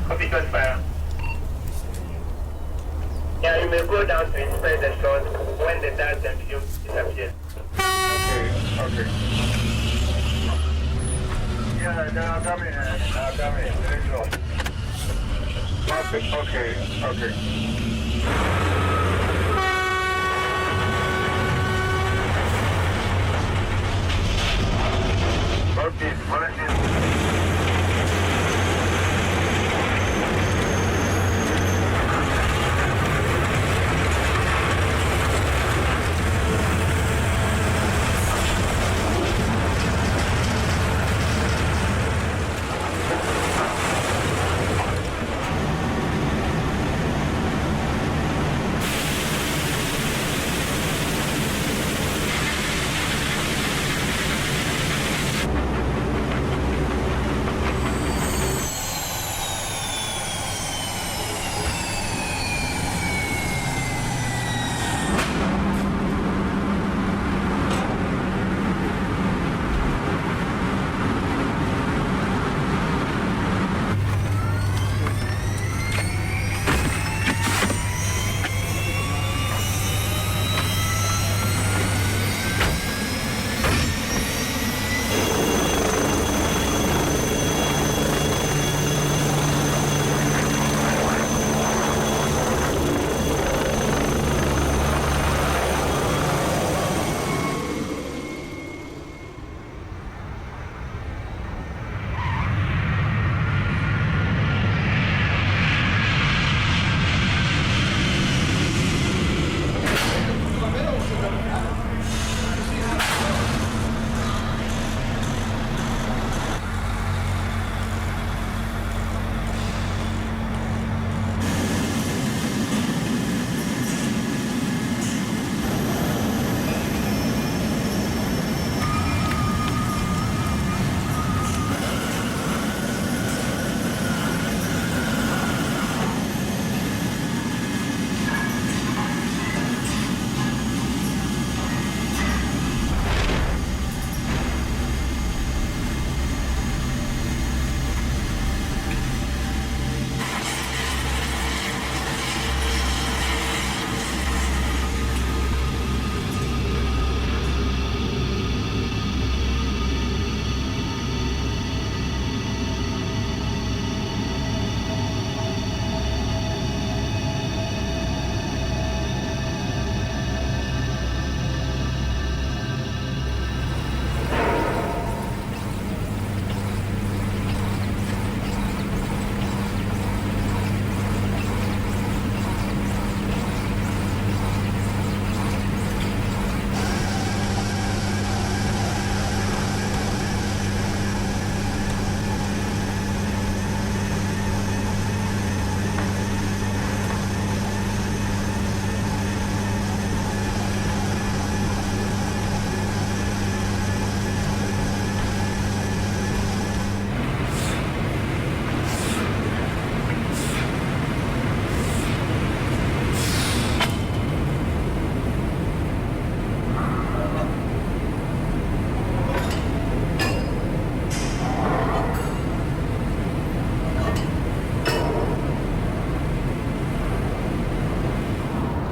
Copy fire. Yeah, you may go down to inspect the shot when the dust and fumes disappear. Okay. Yeah, then I'll come in. There you go. Perfect. Okay.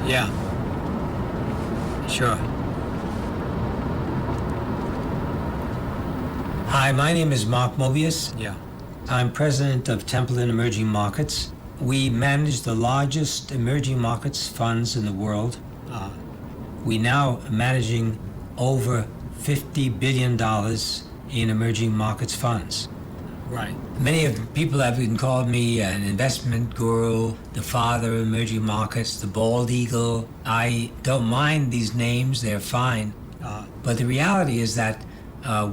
Yeah. Sure. Hi, my name is Mark Mobius. Yeah. I'm president of Templin Emerging Markets. We manage the largest emerging markets funds in the world. We now are managing over $50 billion in emerging markets funds. Right. Many of the people have been called me an investment guru, the father of emerging markets, the bald eagle. I don't mind these names, they're fine. But the reality is that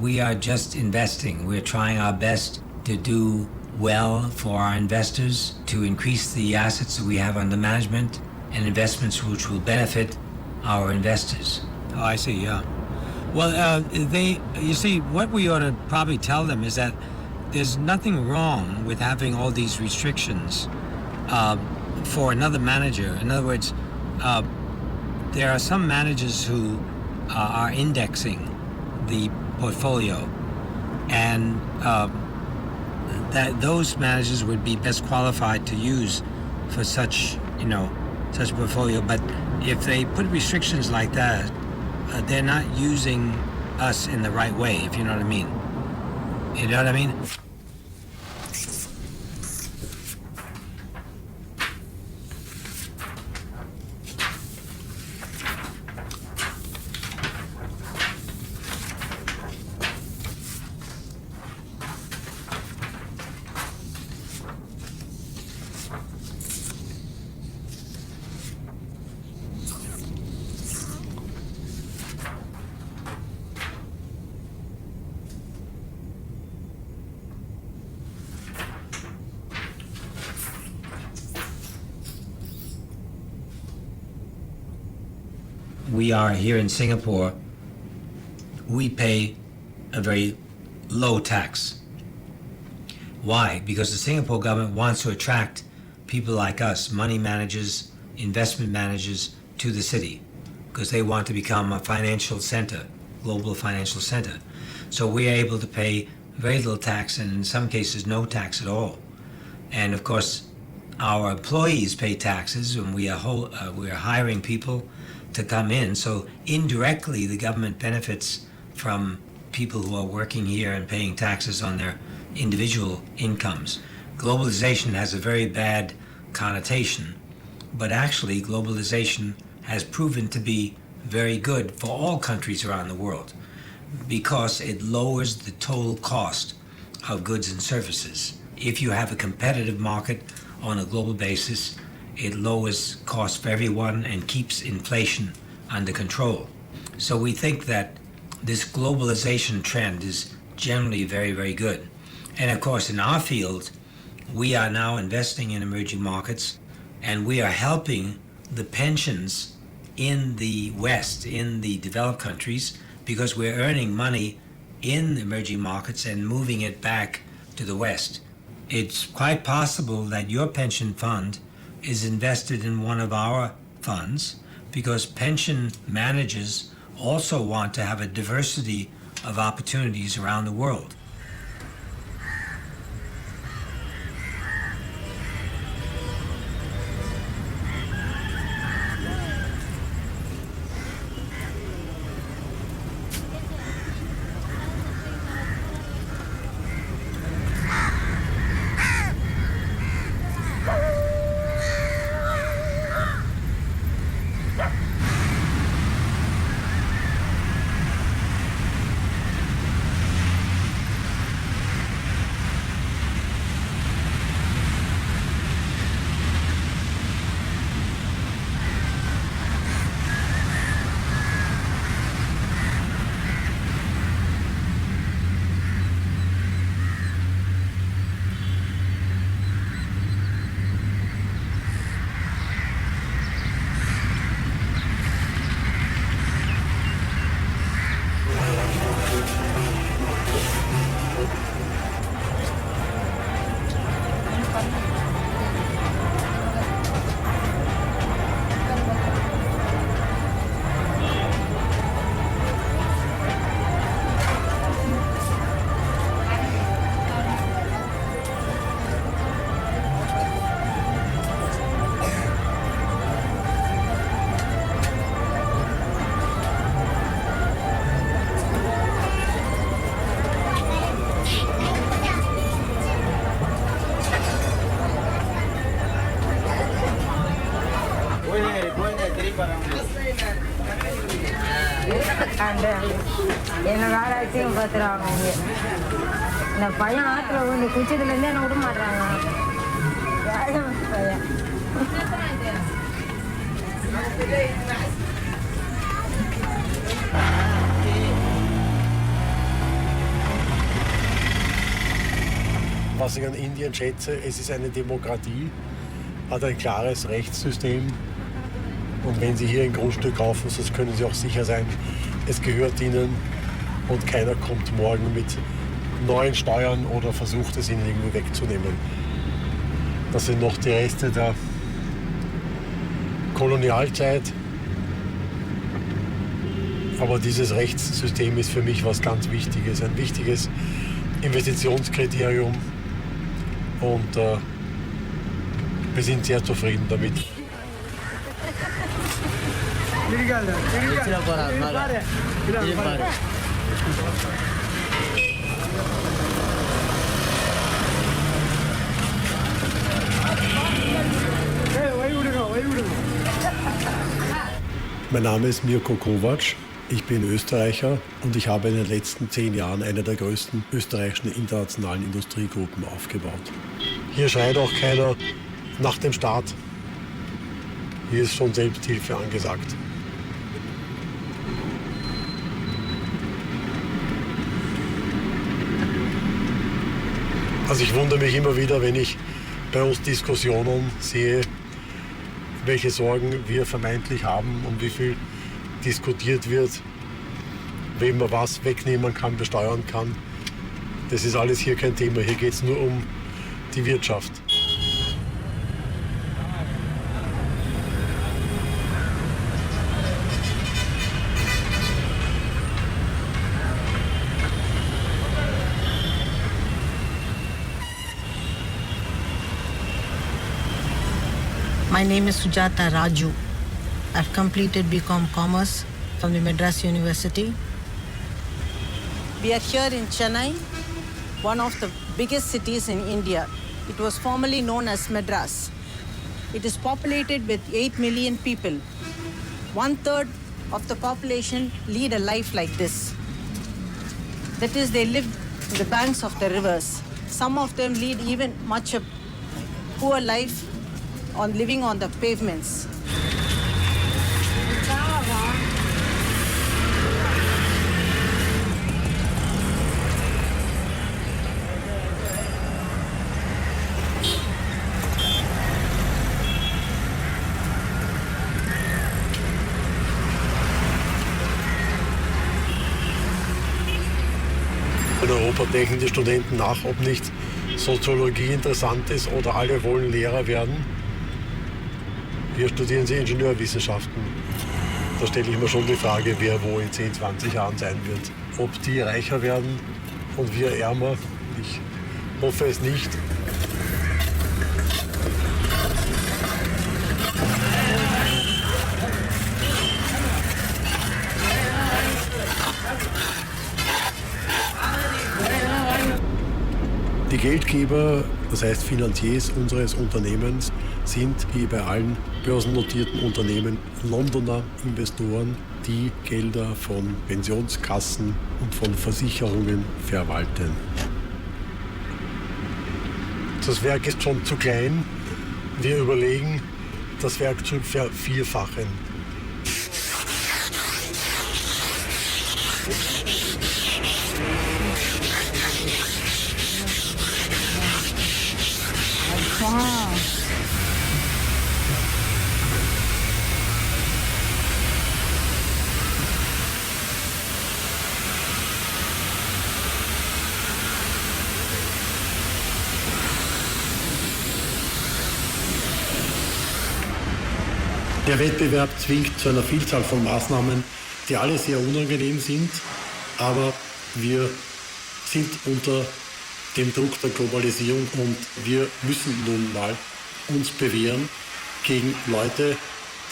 we are just investing. We're trying our best to do well for our investors, to increase the assets that we have under management and investments which will benefit our investors. Oh, I see, yeah. Well, you see, what we ought to probably tell them is that there's nothing wrong with having all these restrictions for another manager. In other words, there are some managers who are indexing the portfolio, and that those managers would be best qualified to use for such, such a portfolio. But if they put restrictions like that, they're not using us in the right way, if you know what I mean. You know what I mean? We are here in Singapore, we pay a very low tax. Why? Because the Singapore government wants to attract people like us, money managers, investment managers, to the city, because they want to become a financial center, global financial center. So we are able to pay very little tax, and in some cases no tax at all. And of course, our employees pay taxes, and we are hiring people to come in. So indirectly, the government benefits from people who are working here and paying taxes on their individual incomes. Globalization has a very bad connotation, but actually globalization has proven to be very good for all countries around the world because it lowers the total cost of goods and services. If you have a competitive market on a global basis, it lowers costs for everyone and keeps inflation under control. So we think that this globalization trend is generally very, very good. And of course, in our field, we are now investing in emerging markets, and we are helping the pensions in the West, in the developed countries, because we're earning money in emerging markets and moving it back to the West. It's quite possible that your pension fund is invested in one of our funds, because pension managers also want to have a diversity of opportunities around the world. என்ன வேற ஆச்சும் பார்த்துருவாங்க இங்கே இந்த பையன் ஆற்றுல விழுந்து குச்சதுலேருந்தே என்ன விட மாட்டாங்க பையன் Was ich an Indien schätze, es ist eine Demokratie, hat ein klares Rechtssystem. Und wenn Sie hier ein Grundstück kaufen, so können Sie auch sicher sein, es gehört Ihnen und keiner kommt morgen mit neuen Steuern oder versucht es Ihnen irgendwie wegzunehmen. Das sind noch die Reste der Kolonialzeit. Aber dieses Rechtssystem ist für mich was ganz Wichtiges, ein wichtiges Investitionskriterium Und wir sind sehr zufrieden damit. Mein Name ist Mirko Kovac, ich bin Österreicher und ich habe in den letzten 10 Jahren eine der größten österreichischen internationalen Industriegruppen aufgebaut. Hier schreit auch keiner nach dem Staat. Hier ist schon Selbsthilfe angesagt. Also ich wundere mich immer wieder, wenn ich bei uns Diskussionen sehe, welche Sorgen wir vermeintlich haben und wie viel diskutiert wird, wem man was wegnehmen kann, besteuern kann. Das ist alles hier kein Thema. Hier geht es nur um die Wirtschaft. My name is Sujata Raju. I've completed BCom Commerce from the Madras University. We are here in Chennai, one of the biggest cities in India. It was formerly known as Madras. It is populated with 8 million people. 1/3 of the population lead a life like this. That is, they live in the banks of the rivers. Some of them lead even much a poor life on living on the pavements. In Europa denken die Studenten nach, ob nicht Soziologie interessant ist oder alle wollen Lehrer werden. Hier studieren sie Ingenieurwissenschaften. Da stelle ich mir schon die Frage, wer wo in 10, 20 Jahren sein wird. Ob die reicher werden und wir ärmer. Ich hoffe es nicht. Die Geldgeber, das heißt Finanziers unseres Unternehmens, sind wie bei allen börsennotierten Unternehmen Londoner Investoren, die Gelder von Pensionskassen und von Versicherungen verwalten. Das Werk ist schon zu klein. Wir überlegen, das Werk zu vervierfachen. Der Wettbewerb zwingt zu einer Vielzahl von Maßnahmen, die alle sehr unangenehm sind, aber wir sind unter dem Druck der Globalisierung und wir müssen nun mal uns bewähren gegen Leute,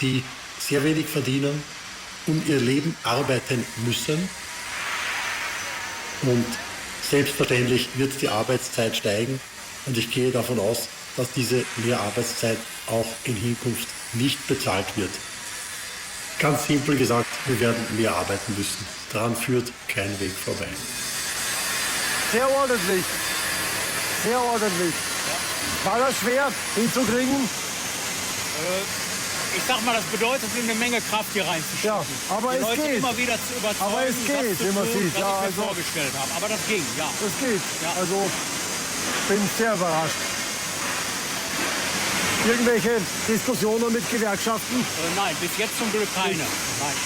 die sehr wenig verdienen, um ihr Leben arbeiten müssen. Und selbstverständlich wird die Arbeitszeit steigen und ich gehe davon aus, dass diese Mehrarbeitszeit auch in Zukunft nicht bezahlt wird. Ganz simpel gesagt, wir werden mehr arbeiten müssen. Daran führt kein Weg vorbei. Sehr ordentlich. Sehr ordentlich. War das schwer hinzukriegen? Ich sag mal, das bedeutet eine Menge Kraft hier reinzuschicken. Ja, aber die es Leute geht. immer wieder zu überzeugen, Aber es geht, das zu wie man tun, sieht. was Ja, ich mir also- vorgestellt habe. Aber das ging, ja. Das geht. Ja. Also bin sehr überrascht. Irgendwelche Diskussionen mit Gewerkschaften? Nein, bis jetzt zum Glück keine. Nein.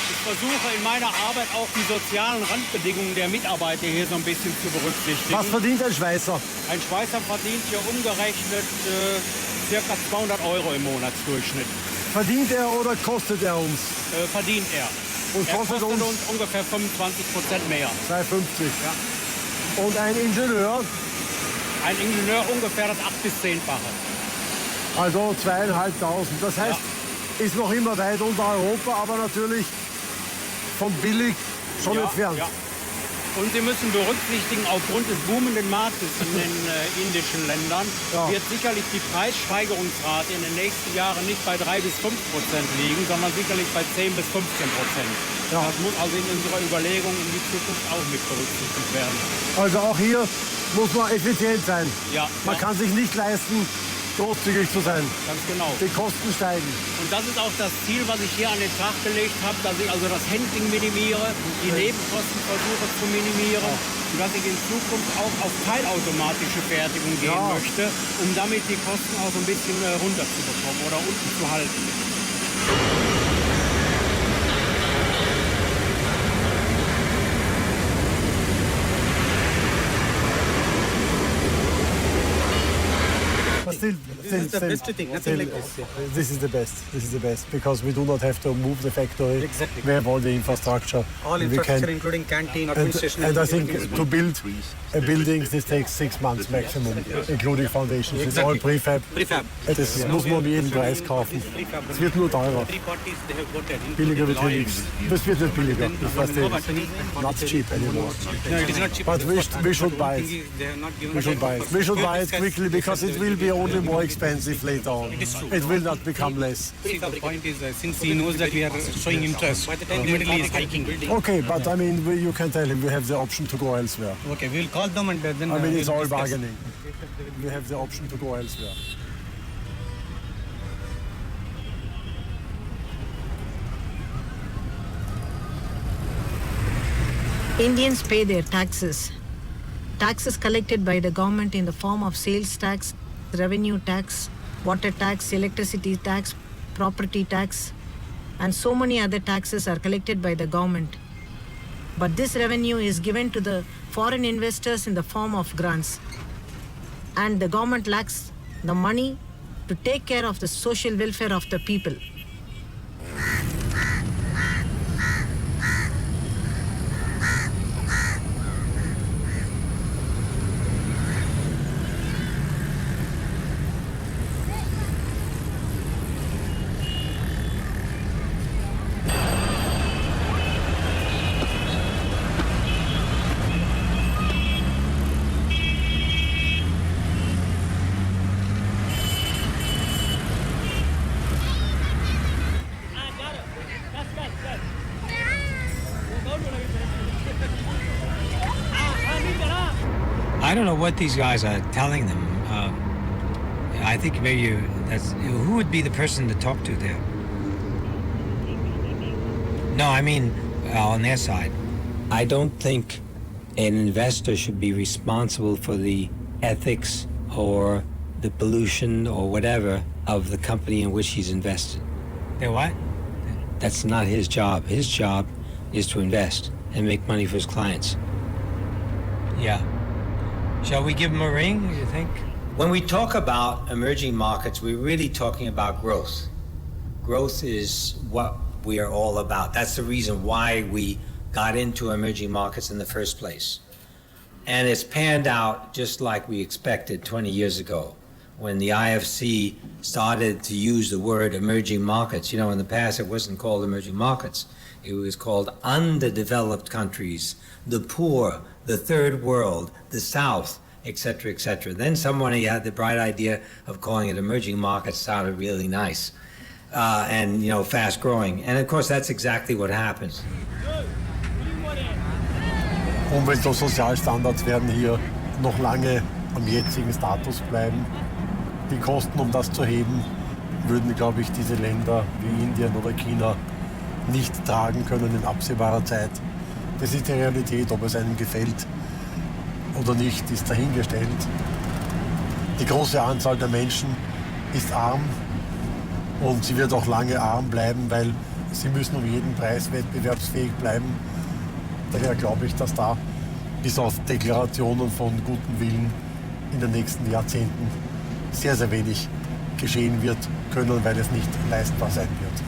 Ich versuche in meiner Arbeit auch die sozialen Randbedingungen der Mitarbeiter hier so ein bisschen zu berücksichtigen. Was verdient ein Schweißer? Ein Schweißer verdient hier umgerechnet ca. 200 € im Monatsdurchschnitt. Verdient er oder kostet er uns? Verdient er. Und Er kostet kostet uns uns ungefähr 25% mehr. 2,50. Ja. Und ein Ingenieur? ein Ingenieur ungefähr das 8- bis 10-fache. Also 2.500. Das heißt, ist noch immer weit unter Europa, aber natürlich von billig schon entfernt. Ja. Und Sie müssen berücksichtigen, aufgrund des boomenden Marktes in den indischen Ländern wird sicherlich die Preissteigerungsrate in den nächsten Jahren nicht bei 3 bis 5% liegen, sondern sicherlich bei 10 bis 15%. Ja. Das muss also in unserer Überlegung in die Zukunft auch mit berücksichtigt werden. Also auch hier muss man effizient sein. Ja, man kann sich nicht leisten, großzügig zu sein. Ganz genau. Die Kosten steigen. Und das ist auch das Ziel, was ich hier an den Tag gelegt habe, dass ich also das Handling minimiere, die Nebenkosten versuche zu minimieren und dass ich in Zukunft auch auf teilautomatische Fertigung gehen möchte, um damit die Kosten auch so ein bisschen runterzubekommen oder unten zu halten. Still, This is the best thing, nothing like this. This is the best. This is the best because we do not have to move the factory. Exactly. We have all the infrastructure. All infrastructure, including canteen, administration. And I think to build a building, this takes 6 months maximum, including foundations. It's all prefab. Das muss man um jeden Preis kaufen. Es wird nur teurer. Billiger wird hier nichts. Das wird nicht billiger. Das heißt, not cheap anymore. No, it is not cheap. But we should buy it. We should buy it. We should buy it quickly because it will be only more expensive later on. It is true. It will not become less. See, the point is, since he knows that we are showing interest, immediately he is hiking. Okay, but I mean, you can tell him we have the option to go elsewhere. Okay, we will call them and then. I mean, it's all discuss. bargaining. We have the option to go elsewhere. Indians pay their taxes. Taxes collected by the government in the form of sales tax, revenue tax, water tax, electricity tax, property tax, and so many other taxes are collected by the government. But this revenue is given to the foreign investors in the form of grants. And the government lacks the money to take care of the social welfare of the people. I don't know what these guys are telling them. I think maybe who would be the person to talk to there? No, I mean on their side. I don't think an investor should be responsible for the ethics or the pollution or whatever of the company in which he's invested. Yeah, what? That's not his job. His job is to invest and make money for his clients. Yeah. Shall we give him a ring, you think? When we talk about emerging markets, we're really talking about growth. Growth is what we are all about. That's the reason why we got into emerging markets in the first place. And it's panned out just like we expected 20 years ago when the IFC started to use the word emerging markets. You know, in the past it wasn't called emerging markets. It was called underdeveloped countries, the poor, the third world, the South, etc., etc. Then someone had the bright idea of calling it emerging markets. Sounded really nice and, you know, fast growing. And of course, that's exactly what happens. Umwelt- und Sozialstandards werden hier noch lange am jetzigen Status bleiben. Die Kosten, um das zu heben, würden, glaube ich, diese Länder wie Indien oder China nicht tragen können in absehbarer Zeit. Das ist die Realität, ob es einem gefällt oder nicht, ist dahingestellt. Die große Anzahl der Menschen ist arm und sie wird auch lange arm bleiben, weil sie müssen um jeden Preis wettbewerbsfähig bleiben. Daher glaube ich, dass da bis auf Deklarationen von gutem Willen in den nächsten Jahrzehnten sehr, sehr wenig geschehen wird können, weil es nicht leistbar sein wird.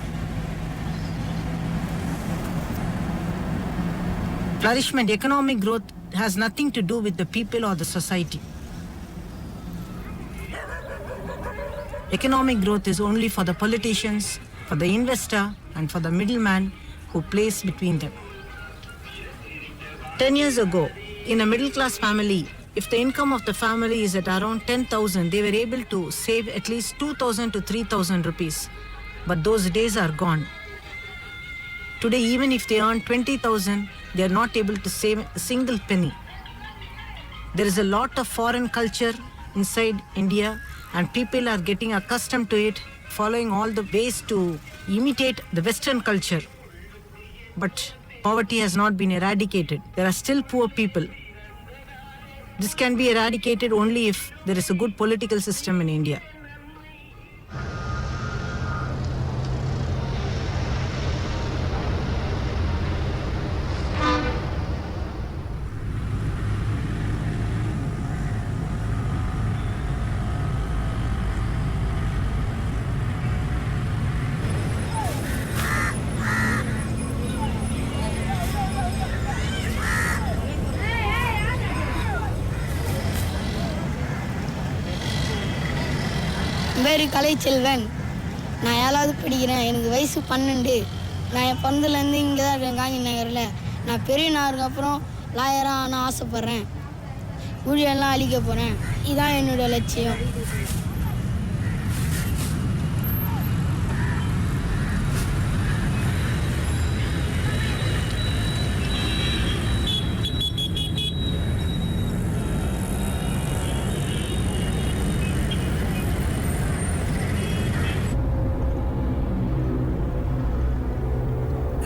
Flourishment, economic growth has nothing to do with the people or the society. Economic growth is only for the politicians, for the investor, and for the middleman who plays between them. 10 years ago, in a middle-class family, if the income of the family is at around 10,000, they were able to save at least 2,000 to 3,000 rupees. But those days are gone. Today, even if they earn 20,000, they are not able to save a single penny. There is a lot of foreign culture inside India, and people are getting accustomed to it, following all the ways to imitate the Western culture. But poverty has not been eradicated. There are still poor people. This can be eradicated only if there is a good political system in India. பேர் கலைச்செல்வன். நான் 7வது படிக்கிறேன். எனக்கு வயசு 12. நான் என் பிறந்ததுலேருந்து இங்கே தான் இருக்கேன், காந்தி நகரில். நான் பெரிய நாருக்கு அப்புறம் லாயராக ஆனால் ஆசைப்பட்றேன். ஊழியெல்லாம் அழிக்க போகிறேன். இதுதான் என்னோட லட்சியம்.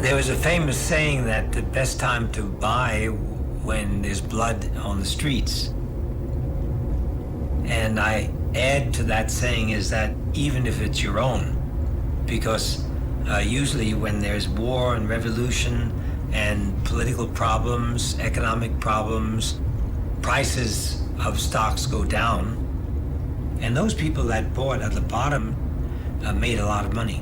There was a famous saying that the best time to buy when there's blood on the streets. And I add to that saying is that even if it's your own, because usually when there's war and revolution and political problems, economic problems, prices of stocks go down, and those people that bought at the bottom made a lot of money.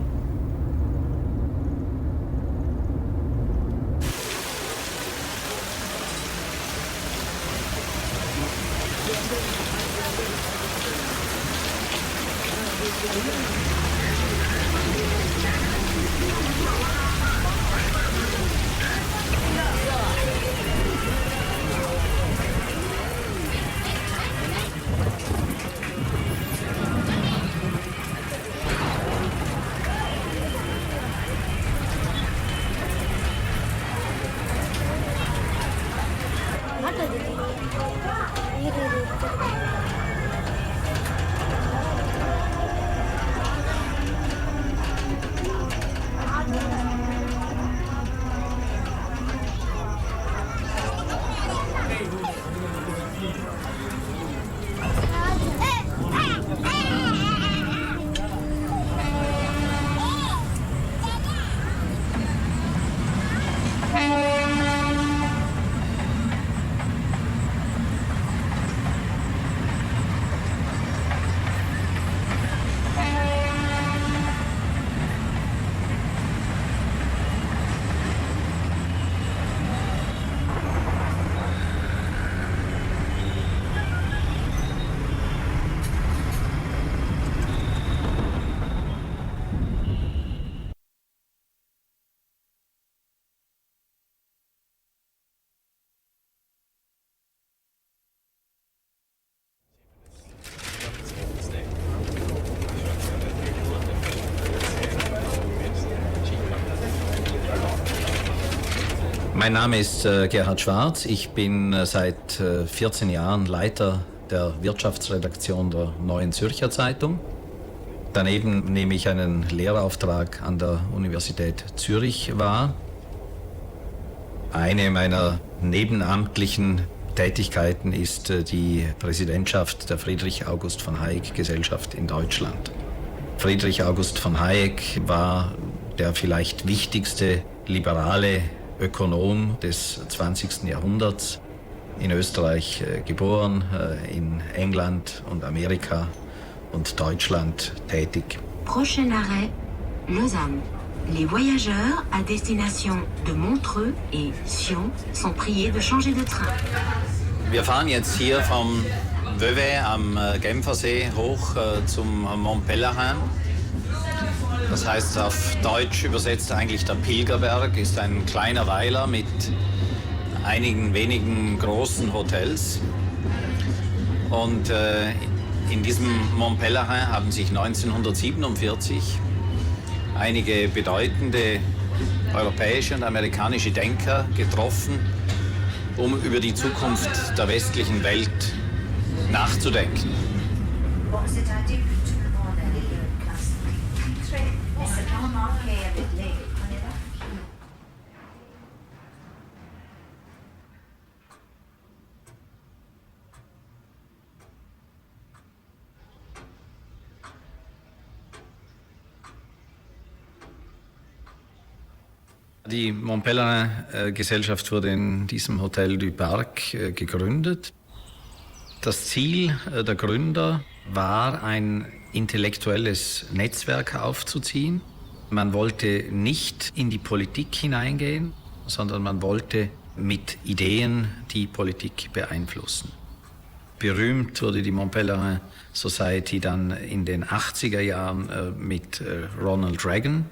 Mein Name ist Gerhard Schwarz. Ich bin seit 14 Jahren Leiter der Wirtschaftsredaktion der Neuen Zürcher Zeitung. Daneben nehme ich einen Lehrauftrag an der Universität Zürich wahr. Eine meiner nebenamtlichen Tätigkeiten ist die Präsidentschaft der Friedrich August von Hayek Gesellschaft in Deutschland. Friedrich August von Hayek war der vielleicht wichtigste liberale Ökonom des 20. Jahrhunderts, in Österreich geboren, in England und Amerika und Deutschland tätig. Prochain arrêt, Lausanne. Les voyageurs à destination de Montreux et Sion sont priés de changer de train. Wir fahren jetzt hier vom Vevey am Genfersee hoch zum Mont Pelerin. Das heißt auf Deutsch übersetzt eigentlich der Pilgerberg, ist ein kleiner Weiler mit einigen wenigen großen Hotels. Und in diesem Mont Pelerin haben sich 1947 einige bedeutende europäische und amerikanische Denker getroffen, um über die Zukunft der westlichen Welt nachzudenken. Die Mont Pelerin-Gesellschaft wurde in diesem Hotel du Parc gegründet. Das Ziel der Gründer war, ein intellektuelles Netzwerk aufzuziehen. Man wollte nicht in die Politik hineingehen, sondern man wollte mit Ideen die Politik beeinflussen. Berühmt wurde die Mont Pelerin Society dann in den 80er Jahren mit Ronald Reagan.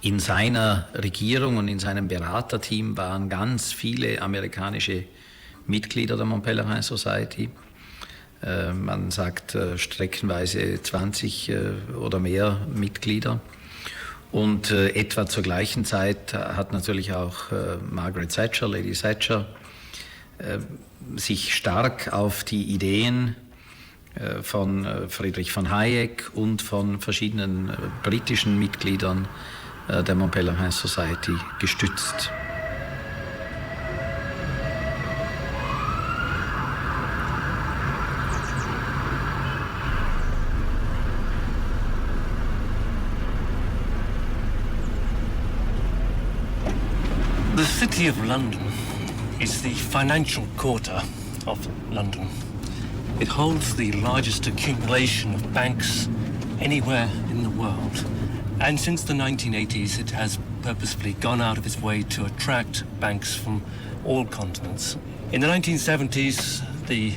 In seiner Regierung und in seinem Beraterteam waren ganz viele amerikanische Mitglieder der Mont Pelerin Society. Man sagt streckenweise 20 oder mehr Mitglieder. Und etwa zur gleichen Zeit hat natürlich auch Margaret Thatcher, Lady Thatcher, sich stark auf die Ideen von Friedrich von Hayek und von verschiedenen britischen Mitgliedern der Mont Pelerin Society gestützt. The City of London is the financial quarter of London. It holds the largest accumulation of banks anywhere in the world. And since the 1980s, it has purposefully gone out of its way to attract banks from all continents. In the 1970s, the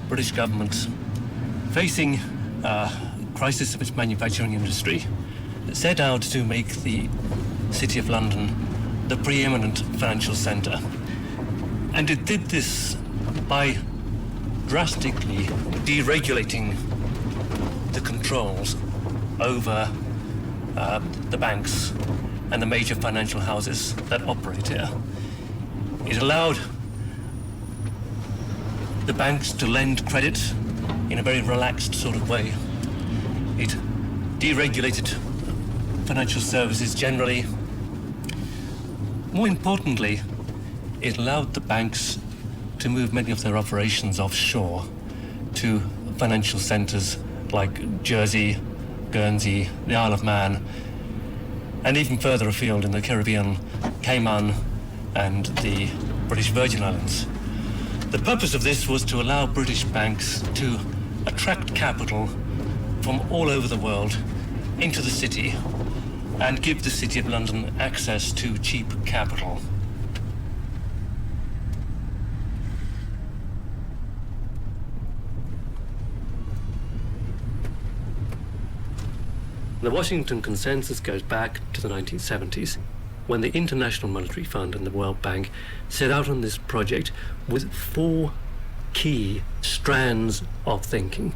British government, facing a crisis of its manufacturing industry, set out to make the City of London the preeminent financial centre. And it did this by drastically deregulating the controls over the banks and the major financial houses that operate here. It allowed the banks to lend credit in a very relaxed sort of way. It deregulated financial services generally. More importantly, it allowed the banks to move many of their operations offshore to financial centres like Jersey, Guernsey, the Isle of Man, and even further afield in the Caribbean, Cayman and the British Virgin Islands. The purpose of this was to allow British banks to attract capital from all over the world into the city and give the City of London access to cheap capital. The Washington Consensus goes back to the 1970s, when the International Monetary Fund and the World Bank set out on this project with 4 key strands of thinking.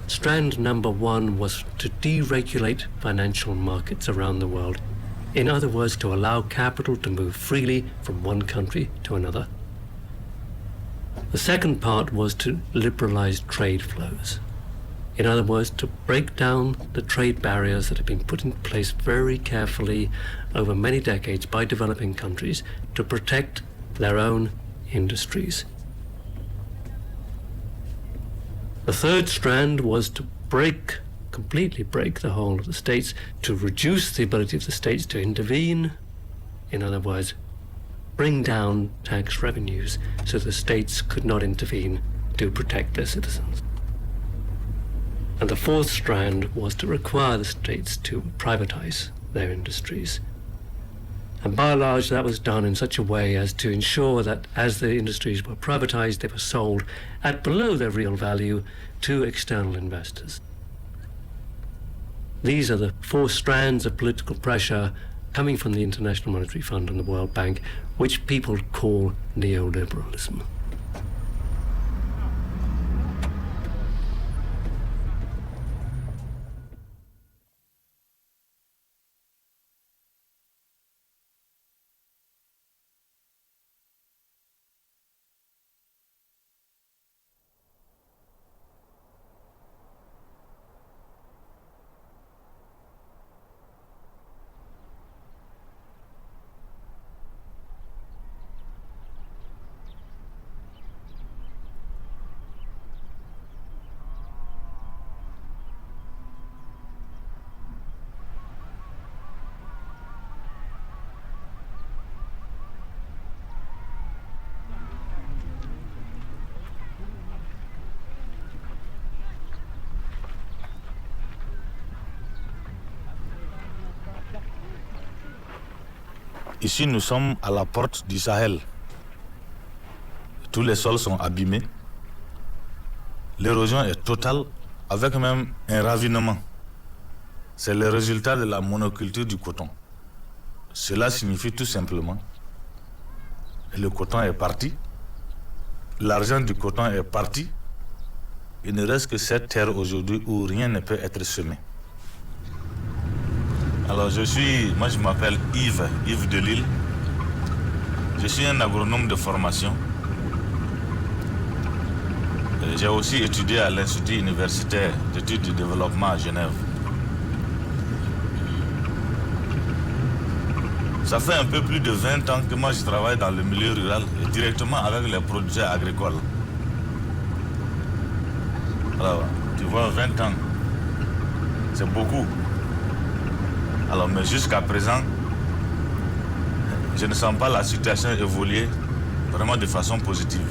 Strand number 1 was to deregulate financial markets around the world. In other words, to allow capital to move freely from one country to another. The second part was to liberalize trade flows. In other words, to break down the trade barriers that have been put in place very carefully over many decades by developing countries to protect their own industries. The third strand was to completely break the hold of the states, to reduce the ability of the states to intervene. In other words, bring down tax revenues so the states could not intervene to protect their citizens. And the fourth strand was to require the states to privatize their industries. And by and large, that was done in such a way as to ensure that as the industries were privatised, they were sold at below their real value to external investors. These are the 4 strands of political pressure coming from the International Monetary Fund and the World Bank, which people call neoliberalism. Ici, nous sommes à la porte du Sahel. Tous les sols sont abîmés. L'érosion est totale, avec même un ravinement. C'est le résultat de la monoculture du coton. Cela signifie tout simplement que le coton est parti, l'argent du coton est parti, il ne reste que cette terre aujourd'hui où rien ne peut être semé. Alors moi je m'appelle Yves Delille. Je suis un agronome de formation. J'ai aussi étudié à l'Institut universitaire d'études du développement à Genève. Ça fait un peu plus de 20 ans que moi je travaille dans le milieu rural et directement avec les producteurs agricoles. Alors, tu vois, 20 ans, c'est beaucoup. Alors, mais jusqu'à présent, je ne sens pas la situation évoluer vraiment de façon positive.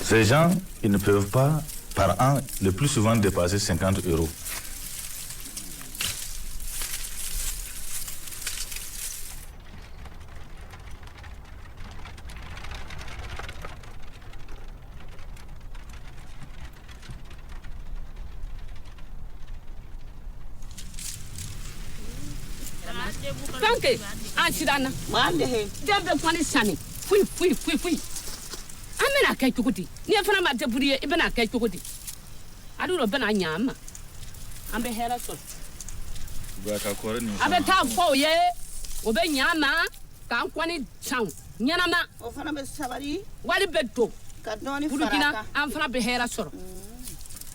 Ces gens, ils ne peuvent pas, par an, le plus souvent dépasser 50 €. Tanke, ansidana. Mande he. Dabe kwani sani. Fui. Amena kai kukuti. Ni afana mate buriye ibena kai kukuti. Adu no bena nyama. Ambe hera so. Gwa ka kore ni. Abe ta fo ye. Obe nyama ka kwani chang. Nyana ma. Ofana be sabari. Wali beto. Ka doni faraka. Burukina amfana be hera so.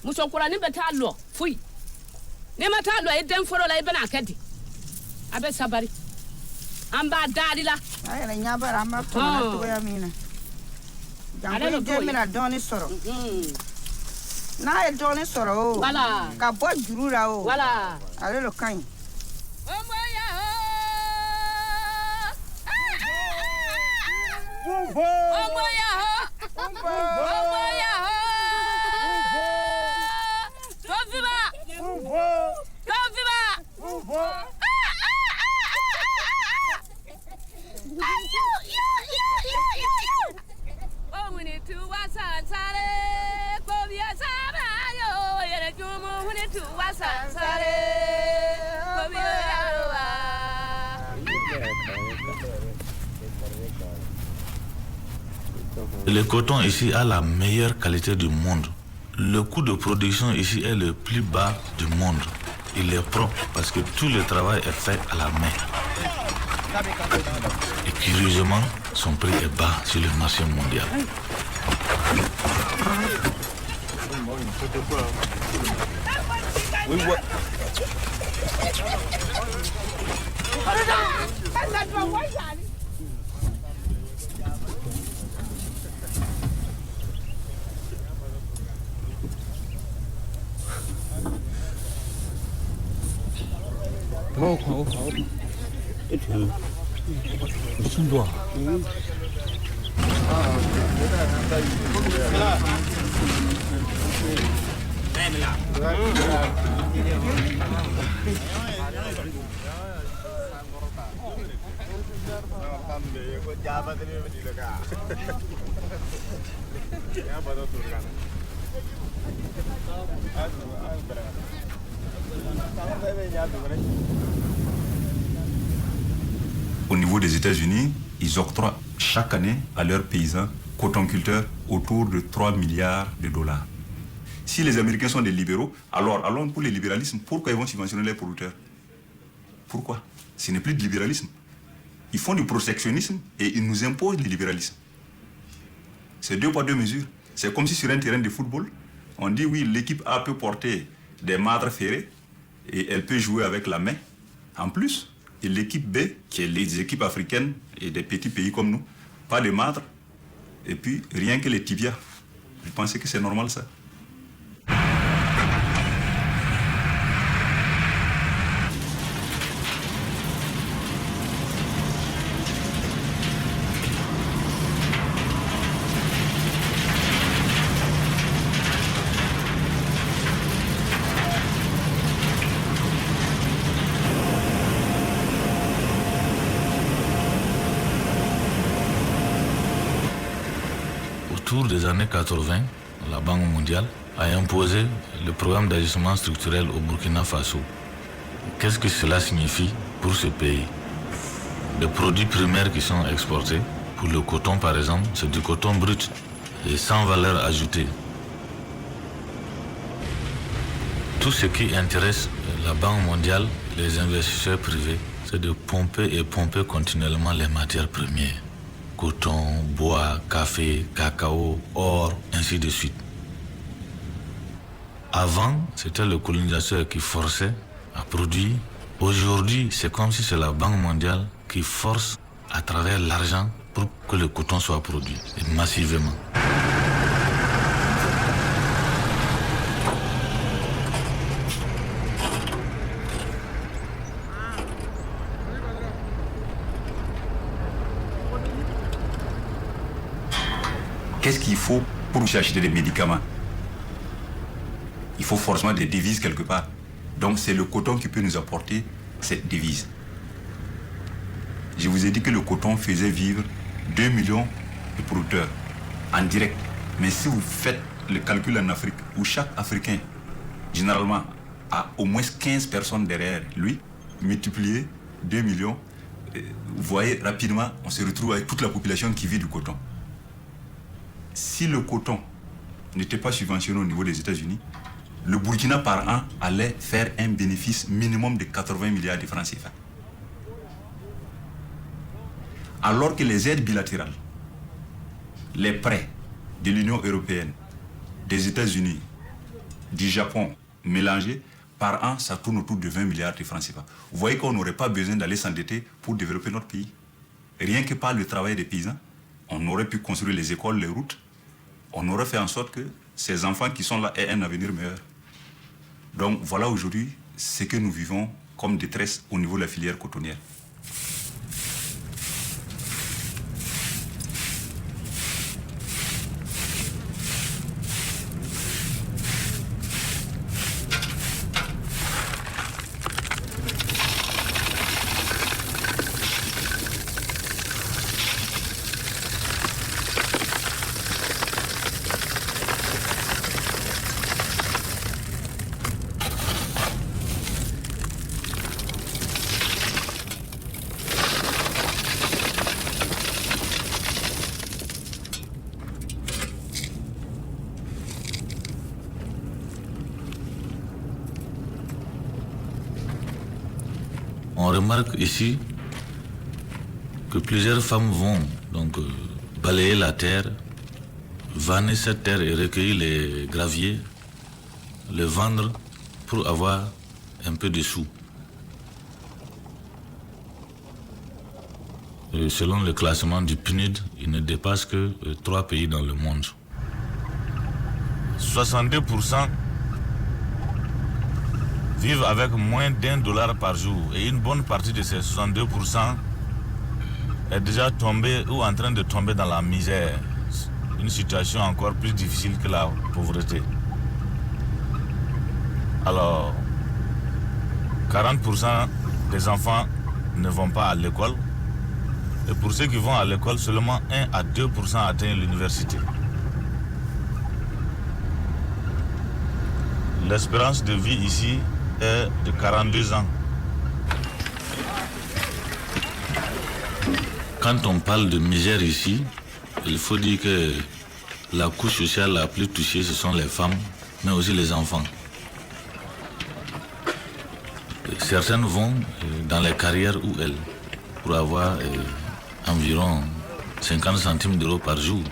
Muso kura ni beta lo. Fui. Ni mata lo e den foro la ibena kadi. Abe sabari. Amba dadila. Ay la nyaba amba to na to ya mina. Jango demira doni soro. Na e doni soro. Wala. Ka bo jurura o. Wala. Ale lo kan. Le coton ici a la meilleure qualité du monde. Le coût de production ici est le plus bas du monde. Il est propre parce que tout le travail est fait à la main. Et curieusement, son prix est bas sur le marché mondial. Au niveau des États-Unis, ils octroient chaque année à leurs paysans cotonculteurs autour de 3 milliards de dollars. Si les Américains sont des libéraux, alors allons pour le libéralisme. Pourquoi ils vont subventionner les producteurs? Pourquoi? Ce n'est plus de libéralisme. Ils font du protectionnisme et ils nous imposent le libéralisme. C'est 2 poids 2 mesures. C'est comme si sur un terrain de football, on dit oui, l'équipe A peut porter des madres ferrées et elle peut jouer avec la main. En plus, et l'équipe B, qui est les équipes africaines et des petits pays comme nous, pas de madres, et puis rien que les tibias. Vous pensez que c'est normal ça? Autour des années 80, la Banque mondiale a imposé le programme d'ajustement structurel au Burkina Faso. Qu'est-ce que cela signifie pour ce pays? Les produits primaires qui sont exportés, pour le coton par exemple, c'est du coton brut et sans valeur ajoutée. Tout ce qui intéresse la Banque mondiale, les investisseurs privés, c'est de pomper et pomper continuellement les matières premières. Coton, bois, café, cacao, or, ainsi de suite. Avant, c'était le colonisateur qui forçait à produire. Aujourd'hui, c'est comme si c'est la Banque mondiale qui force à travers l'argent pour que le coton soit produit, et massivement. Qu'est-ce qu'il faut pour acheter des médicaments? Il faut forcément des devises quelque part. Donc c'est le coton qui peut nous apporter cette devise. Je vous ai dit que le coton faisait vivre 2 millions de producteurs en direct. Mais si vous faites le calcul en Afrique, où chaque Africain, généralement, a au moins 15 personnes derrière lui, multiplié 2 millions, vous voyez rapidement, on se retrouve avec toute la population qui vit du coton. Si le coton n'était pas subventionné au niveau des États-Unis, le Burkina par an allait faire un bénéfice minimum de 80 milliards de francs CFA. Alors que les aides bilatérales, les prêts de l'Union européenne, des États-Unis, du Japon mélangés, par an, ça tourne autour de 20 milliards de francs CFA. Vous voyez qu'on n'aurait pas besoin d'aller s'endetter pour développer notre pays. Rien que par le travail des paysans, on aurait pu construire les écoles, les routes. On aurait fait en sorte que ces enfants qui sont là aient un avenir meilleur. Donc voilà aujourd'hui ce que nous vivons comme détresse au niveau de la filière cotonnière. On remarque ici que plusieurs femmes vont donc balayer la terre, vanner cette terre et recueillir les graviers, les vendre pour avoir un peu de sous. Et selon le classement du PNUD, il ne dépasse que 3 pays dans le monde. 62% vivent avec moins d'$1 par jour et une bonne partie de ces 62% est déjà tombée ou en train de tomber dans la misère. Une situation encore plus difficile que la pauvreté. Alors, 40% des enfants ne vont pas à l'école. Et pour ceux qui vont à l'école, seulement 1 à 2% atteignent l'université. L'espérance de vie ici est de 42 ans. Quand on parle de misère ici, il faut dire que la couche sociale la plus touchée, ce sont les femmes, mais aussi les enfants. Certaines vont dans les carrières où elles, pour avoir environ 50 centimes d'euros par jour.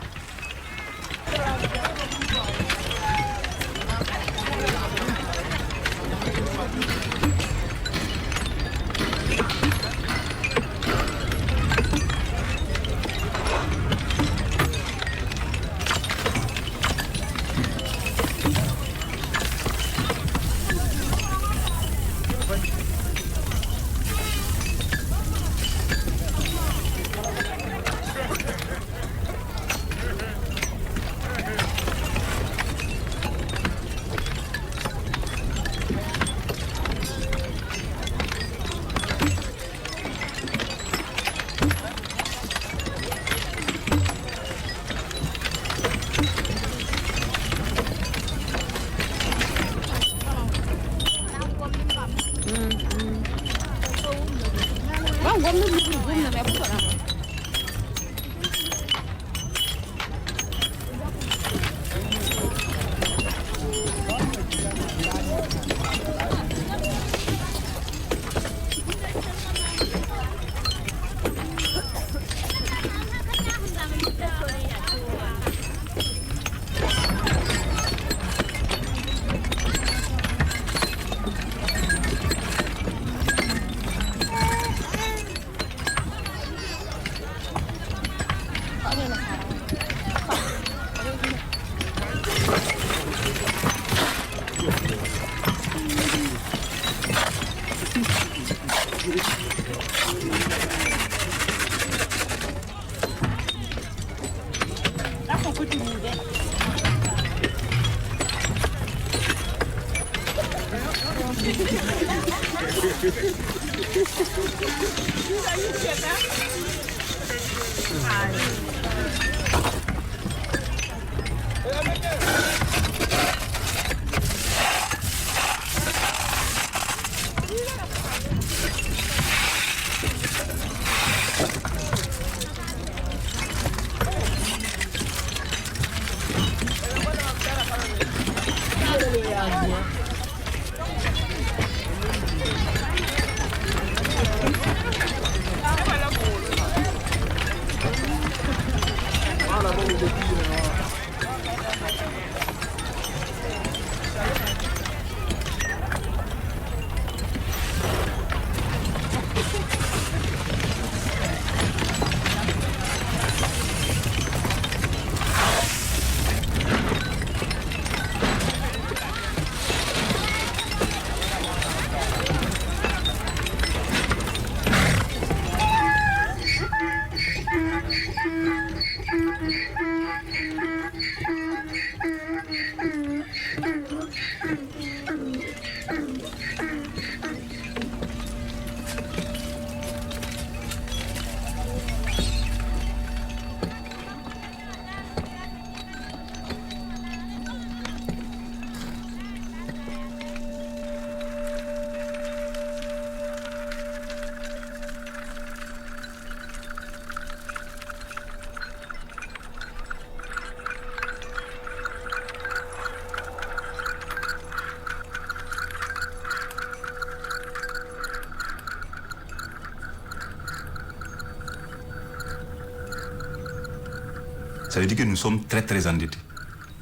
Ça veut dire que nous sommes très très endettés.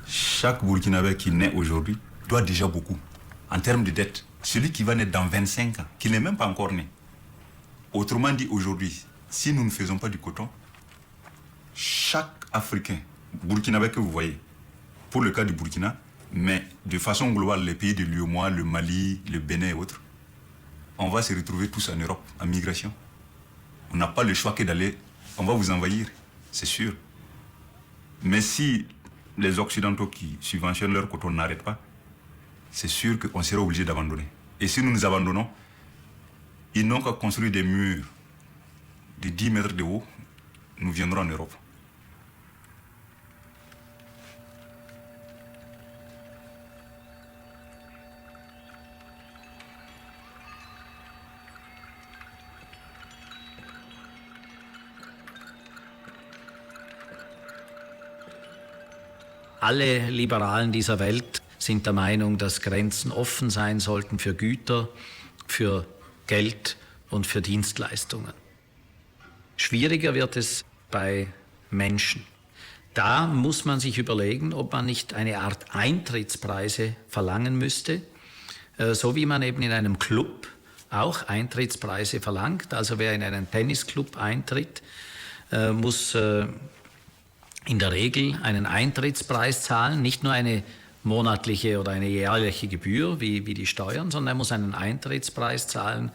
Chaque Burkinabé qui naît aujourd'hui doit déjà beaucoup. En termes de dette, celui qui va naître dans 25 ans, qui n'est même pas encore né. Autrement dit, aujourd'hui, si nous ne faisons pas du coton, chaque Africain, Burkinabé que vous voyez, pour le cas du Burkina, mais de façon globale, les pays de l'UEMOA, le Mali, le Bénin et autres, on va se retrouver tous en Europe, en migration. On n'a pas le choix que d'aller, on va vous envahir, c'est sûr. Mais si les Occidentaux qui subventionnent leur coton n'arrêtent pas, c'est sûr qu'on sera obligé d'abandonner. Et si nous nous abandonnons, ils n'ont qu'à construire des murs de 10 mètres de haut, nous viendrons en Europe. Alle Liberalen dieser Welt sind der Meinung, dass Grenzen offen sein sollten für Güter, für Geld und für Dienstleistungen. Schwieriger wird es bei Menschen. Da muss man sich überlegen, ob man nicht eine Art Eintrittspreise verlangen müsste, so wie man eben in einem Club auch Eintrittspreise verlangt. Also wer in einen Tennisclub eintritt, muss in der Regel einen Eintrittspreis zahlen, nicht nur eine monatliche oder eine jährliche Gebühr wie die Steuern, sondern er muss einen Eintrittspreis zahlen,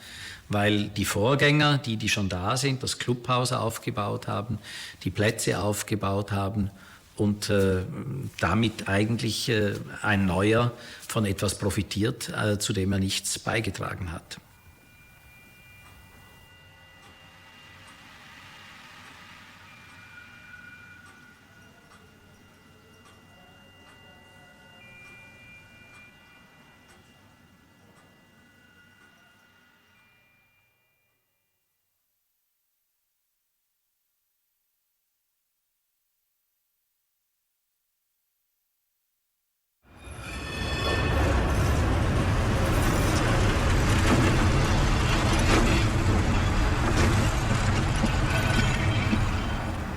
weil die Vorgänger, die schon da sind, das Clubhaus aufgebaut haben, die Plätze aufgebaut haben und damit eigentlich ein Neuer von etwas profitiert, zu dem er nichts beigetragen hat.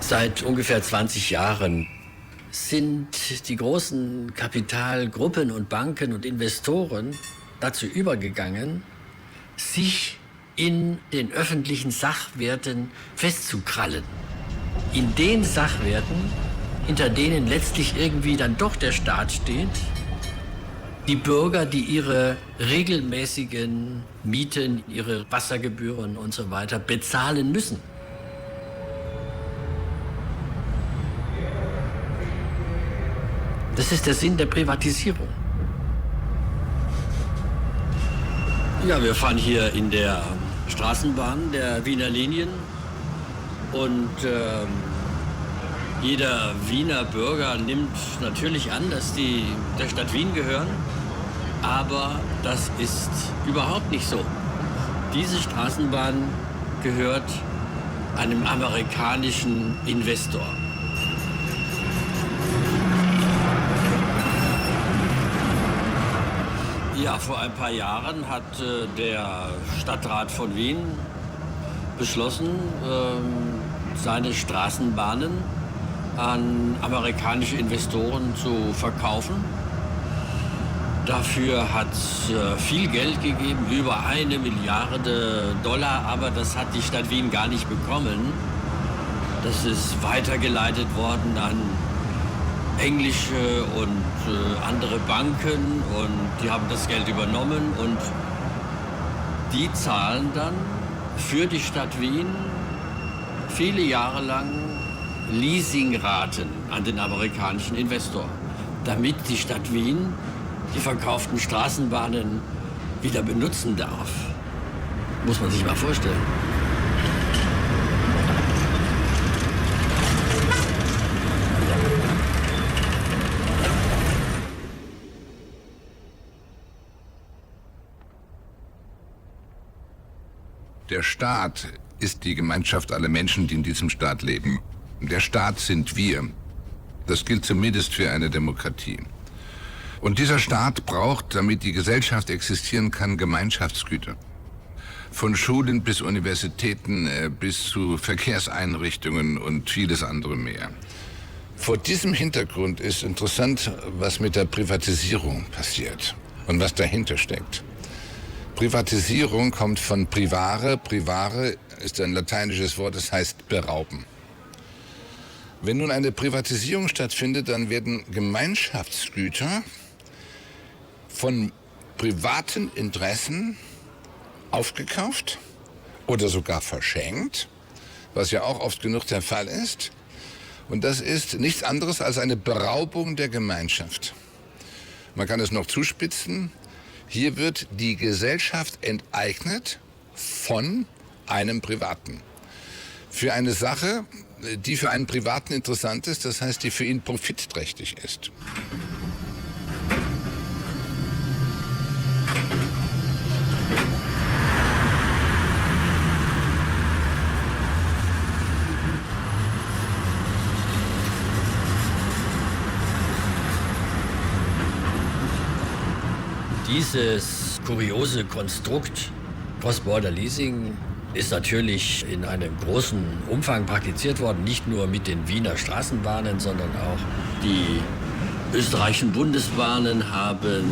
Seit ungefähr 20 Jahren sind die großen Kapitalgruppen und Banken und Investoren dazu übergegangen, sich in den öffentlichen Sachwerten festzukrallen. In den Sachwerten, hinter denen letztlich irgendwie dann doch der Staat steht, die Bürger, die ihre regelmäßigen Mieten, ihre Wassergebühren und so weiter bezahlen müssen. Das ist der Sinn der Privatisierung. Ja, wir fahren hier in der Straßenbahn der Wiener Linien und jeder Wiener Bürger nimmt natürlich an, dass die der Stadt Wien gehören, aber das ist überhaupt nicht so. Diese Straßenbahn gehört einem amerikanischen Investor. Ja, vor ein paar Jahren hat der Stadtrat von Wien beschlossen, seine Straßenbahnen an amerikanische Investoren zu verkaufen. Dafür hat es viel Geld gegeben, über $1 Milliarde, aber das hat die Stadt Wien gar nicht bekommen. Das ist weitergeleitet worden an englische und andere Banken und die haben das Geld übernommen und die zahlen dann für die Stadt Wien viele Jahre lang Leasingraten an den amerikanischen Investor, damit die Stadt Wien die verkauften Straßenbahnen wieder benutzen darf. Muss man sich mal vorstellen. Der Staat ist die Gemeinschaft aller Menschen, die in diesem Staat leben. Der Staat sind wir. Das gilt zumindest für eine Demokratie. Und dieser Staat braucht, damit die Gesellschaft existieren kann, Gemeinschaftsgüter. Von Schulen bis Universitäten bis zu Verkehrseinrichtungen und vieles andere mehr. Vor diesem Hintergrund ist interessant, was mit der Privatisierung passiert und was dahinter steckt. Privatisierung kommt von privare. Privare ist ein lateinisches Wort, das heißt berauben. Wenn nun eine Privatisierung stattfindet, dann werden Gemeinschaftsgüter von privaten Interessen aufgekauft oder sogar verschenkt, was ja auch oft genug der Fall ist. Und das ist nichts anderes als eine Beraubung der Gemeinschaft. Man kann es noch zuspitzen. Hier wird die Gesellschaft enteignet von einem Privaten. Für eine Sache, die für einen Privaten interessant ist, das heißt, die für ihn profitträchtig ist. Dieses kuriose Konstrukt Cross-Border Leasing ist natürlich in einem großen Umfang praktiziert worden, nicht nur mit den Wiener Straßenbahnen, sondern auch die österreichischen Bundesbahnen haben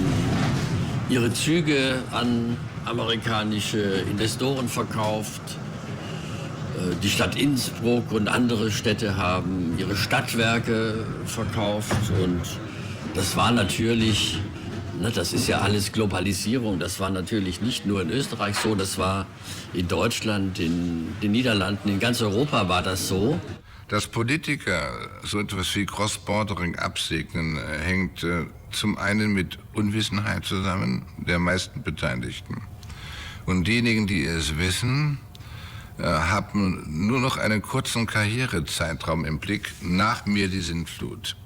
ihre Züge an amerikanische Investoren verkauft. Die Stadt Innsbruck und andere Städte haben ihre Stadtwerke verkauft und das war natürlich, das ist ja alles Globalisierung, das war natürlich nicht nur in Österreich so, das war in Deutschland, in den Niederlanden, in ganz Europa war das so. Dass Politiker so etwas wie Cross-Bordering absegnen, hängt zum einen mit Unwissenheit zusammen der meisten Beteiligten. Und diejenigen, die es wissen, haben nur noch einen kurzen Karrierezeitraum im Blick, nach mir die Sintflut.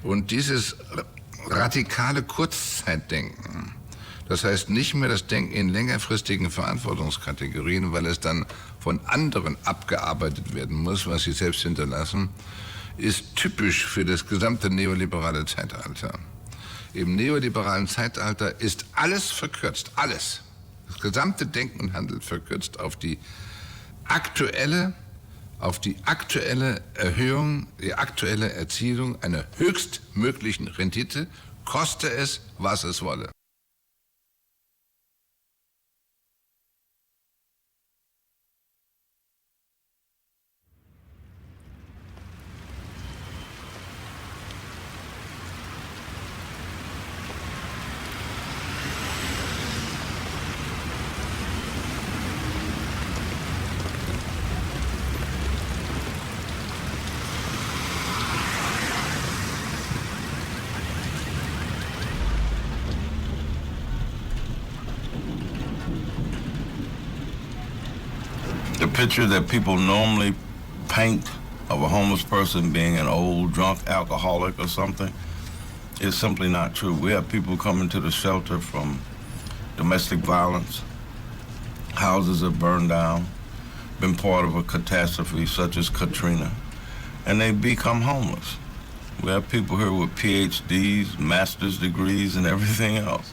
Und dieses radikale Kurzzeitdenken, das heißt nicht mehr das Denken in längerfristigen Verantwortungskategorien, weil es dann von anderen abgearbeitet werden muss, was sie selbst hinterlassen, ist typisch für das gesamte neoliberale Zeitalter. Im neoliberalen Zeitalter ist alles verkürzt, alles. Das gesamte Denken und Handeln verkürzt auf die aktuelle Erhöhung, die aktuelle Erzielung einer höchstmöglichen Rendite, koste es, was es wolle. The picture that people normally paint of a homeless person being an old, drunk alcoholic or something is simply not true. We have people coming to the shelter from domestic violence. Houses have burned down, been part of a catastrophe such as Katrina, and they become homeless. We have people here with PhDs, master's degrees, and everything else.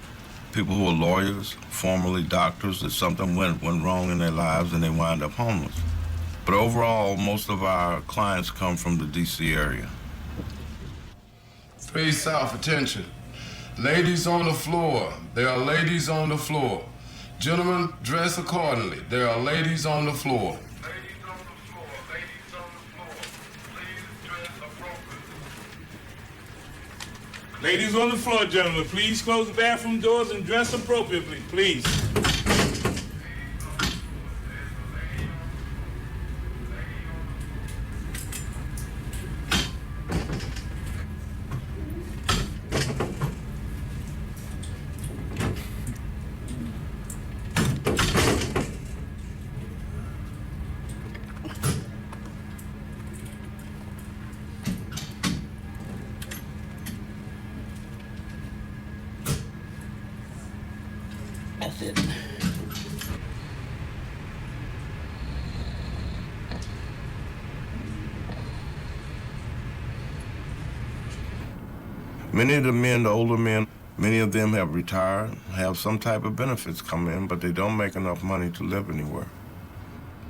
People who are lawyers, formerly doctors, that something went wrong in their lives and they wind up homeless. But overall, most of our clients come from the DC area. Face South, attention. Ladies on the floor. There are ladies on the floor. Gentlemen, dress accordingly. There are ladies on the floor. Ladies on the floor, gentlemen, please close the bathroom doors and dress appropriately, please. That's it. Many of the men, the older men, many of them have retired, have some type of benefits come in, but they don't make enough money to live anywhere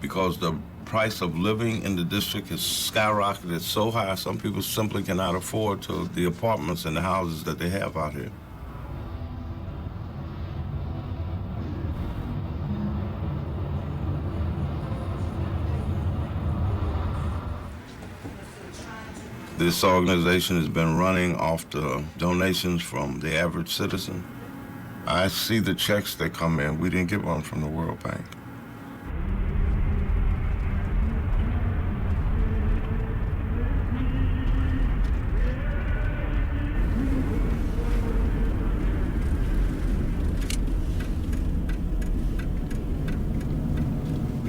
because the price of living in the district has skyrocketed so high, some people simply cannot afford the apartments and the houses that they have out here. This organization has been running off the donations from the average citizen. I see the checks that come in. We didn't get one from the World Bank.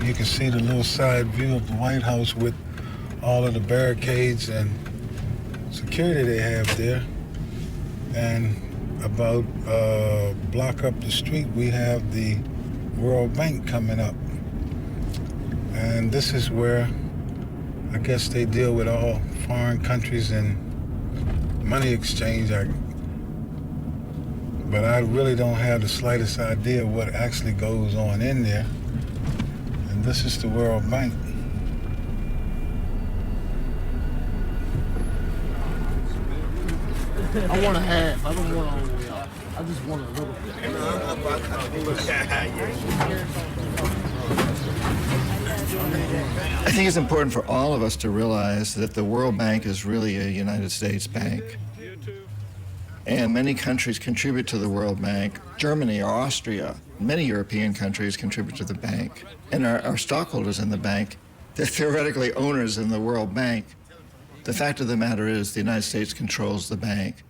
You can see the little side view of the White House with all of the barricades and security they have there. And about a block up the street, we have the World Bank coming up. And this is where I guess they deal with all foreign countries and money exchange. But I really don't have the slightest idea what actually goes on in there. And this is the World Bank. I want a half. I don't want all the way out. I just want a little bit. I think it's important for all of us to realize that the World Bank is really a United States bank. And many countries contribute to the World Bank. Germany or Austria, many European countries contribute to the bank. And our stockholders in the bank, they're theoretically owners in the World Bank. The fact of the matter is the United States controls the bank.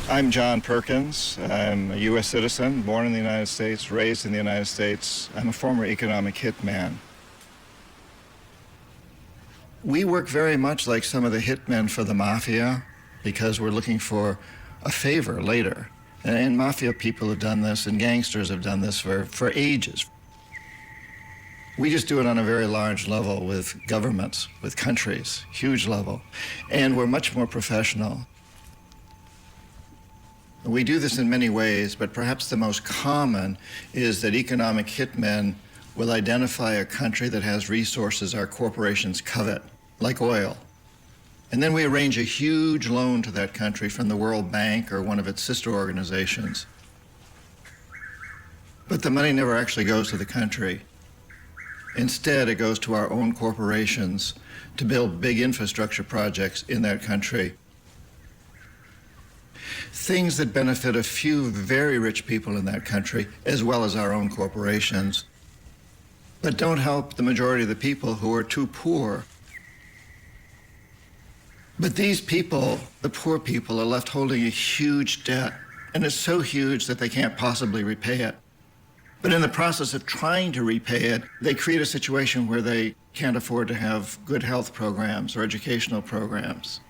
I'm John Perkins. I'm a U.S. citizen, born in the United States, raised in the United States. I'm a former economic hitman. We work very much like some of the hitmen for the mafia because we're looking for a favor later. And mafia people have done this, and gangsters have done this for ages. We just do it on a very large level with governments, with countries, huge level. And we're much more professional. We do this in many ways, but perhaps the most common is that economic hitmen will identify a country that has resources our corporations covet, like oil. And then we arrange a huge loan to that country from the World Bank or one of its sister organizations. But the money never actually goes to the country. Instead, it goes to our own corporations to build big infrastructure projects in that country. Things that benefit a few very rich people in that country, as well as our own corporations, but don't help the majority of the people who are too poor. But these people, the poor people, are left holding a huge debt, and it's so huge that they can't possibly repay it. But in the process of trying to repay it, they create a situation where they can't afford to have good health programs or educational programs.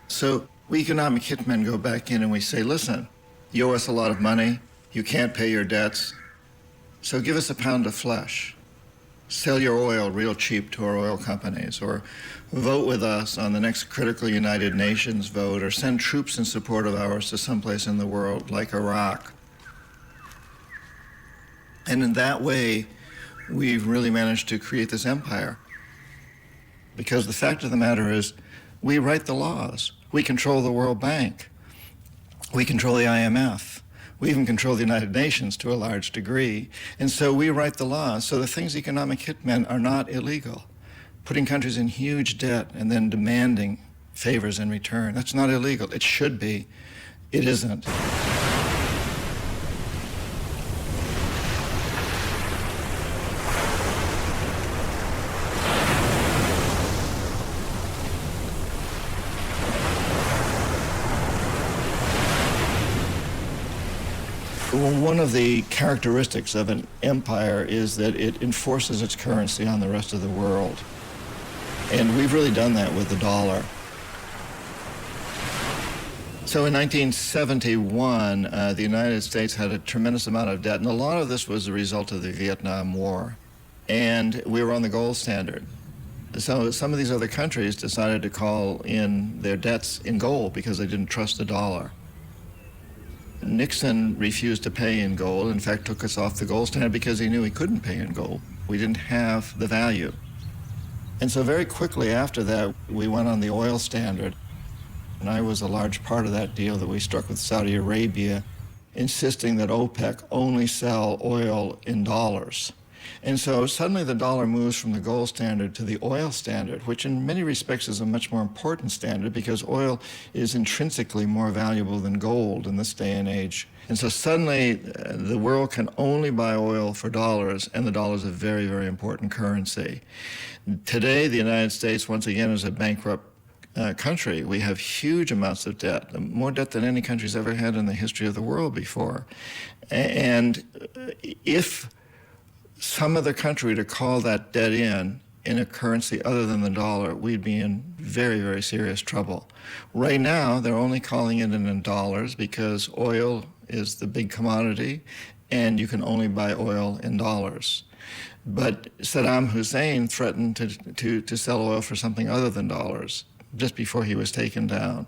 So we economic hitmen go back in and we say, listen, you owe us a lot of money, you can't pay your debts, so give us a pound of flesh. Sell your oil real cheap to our oil companies, or vote with us on the next critical United Nations vote, or send troops in support of ours to someplace in the world, like Iraq. And in that way, we've really managed to create this empire. Because the fact of the matter is, we write the laws. We control the World Bank. We control the IMF. We even control the United Nations to a large degree. And so we write the laws. So the things economic hitmen are not illegal. Putting countries in huge debt and then demanding favors in return, that's not illegal. It should be. It isn't. One of the characteristics of an empire is that it enforces its currency on the rest of the world. And we've really done that with the dollar. So in 1971, the United States had a tremendous amount of debt, and a lot of this was a result of the Vietnam War. And we were on the gold standard. So some of these other countries decided to call in their debts in gold because they didn't trust the dollar. Nixon refused to pay in gold, in fact took us off the gold standard because he knew he couldn't pay in gold. We didn't have the value. And so very quickly after that, we went on the oil standard. And I was a large part of that deal that we struck with Saudi Arabia, insisting that OPEC only sell oil in dollars. And so suddenly the dollar moves from the gold standard to the oil standard, which in many respects is a much more important standard because oil is intrinsically more valuable than gold in this day and age. And so suddenly the world can only buy oil for dollars, and the dollar is a very, very important currency. Today, the United States, once again, is a bankrupt country. We have huge amounts of debt, more debt than any country's ever had in the history of the world before. And if some other country to call that debt in a currency other than the dollar, we'd be in very, very serious trouble. Right now, they're only calling it in dollars because oil is the big commodity, and you can only buy oil in dollars. But Saddam Hussein threatened to sell oil for something other than dollars just before he was taken down.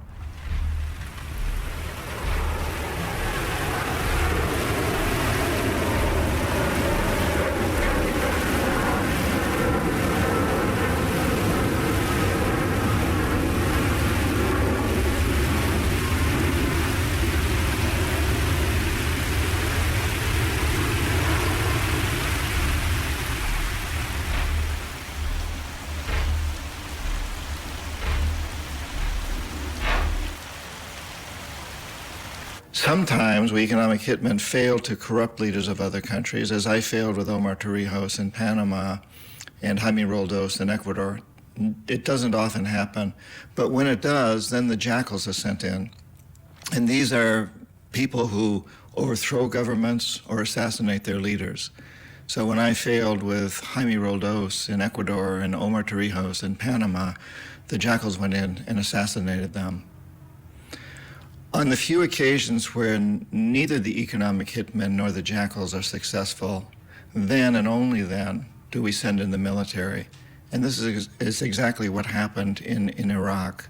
Sometimes we economic hitmen fail to corrupt leaders of other countries, as I failed with Omar Torrijos in Panama and Jaime Roldos in Ecuador. It doesn't often happen, but when it does, then the jackals are sent in. And these are people who overthrow governments or assassinate their leaders. So when I failed with Jaime Roldos in Ecuador and Omar Torrijos in Panama, the jackals went in and assassinated them. On the few occasions where neither the economic hitmen nor the jackals are successful, then and only then do we send in the military. And this is exactly what happened in Iraq.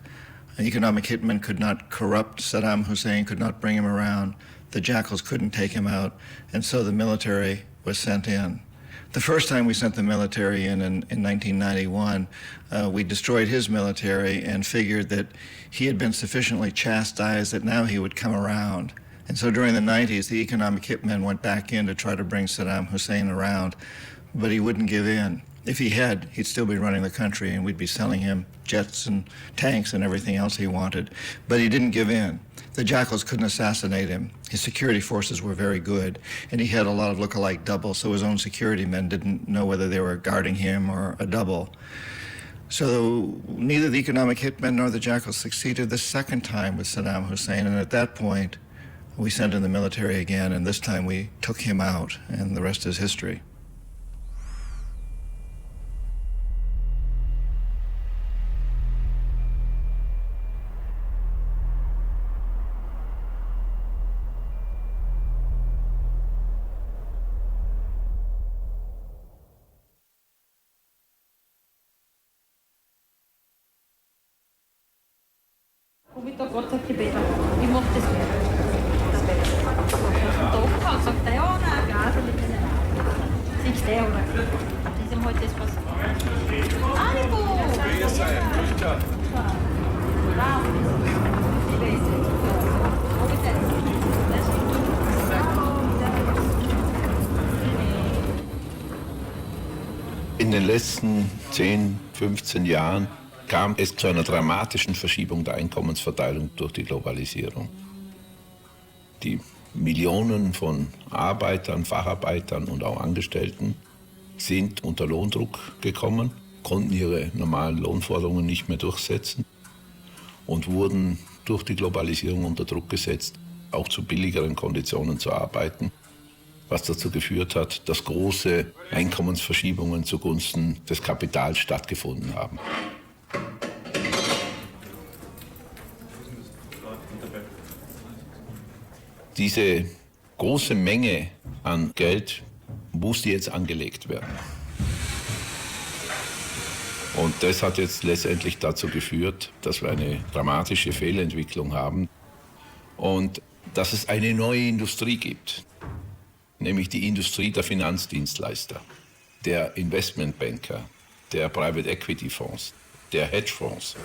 An economic hitman could not corrupt Saddam Hussein, could not bring him around. The jackals couldn't take him out, and so the military was sent in. The first time we sent the military in 1991, we destroyed his military and figured that he had been sufficiently chastised that now he would come around. And so during the 90s, the economic hitmen went back in to try to bring Saddam Hussein around, but he wouldn't give in. If he had, he'd still be running the country and we'd be selling him jets and tanks and everything else he wanted. But he didn't give in. The jackals couldn't assassinate him. His security forces were very good, and he had a lot of look-alike doubles, so his own security men didn't know whether they were guarding him or a double. So neither the economic hitmen nor the jackals succeeded the second time with Saddam Hussein, and at that point, we sent in the military again, and this time we took him out, and the rest is history. In den letzten 10, 15 Jahren kam es zu einer dramatischen Verschiebung der Einkommensverteilung durch die Globalisierung. Die Millionen von Arbeitern, Facharbeitern und auch Angestellten sind unter Lohndruck gekommen, konnten ihre normalen Lohnforderungen nicht mehr durchsetzen und wurden durch die Globalisierung unter Druck gesetzt, auch zu billigeren Konditionen zu arbeiten, was dazu geführt hat, dass große Einkommensverschiebungen zugunsten des Kapitals stattgefunden haben. Diese große Menge an Geld musste jetzt angelegt werden. Und das hat jetzt letztendlich dazu geführt, dass wir eine dramatische Fehlentwicklung haben und dass es eine neue Industrie gibt, nämlich die Industrie der Finanzdienstleister, der Investmentbanker, der Private Equity Fonds, der Hedgefonds.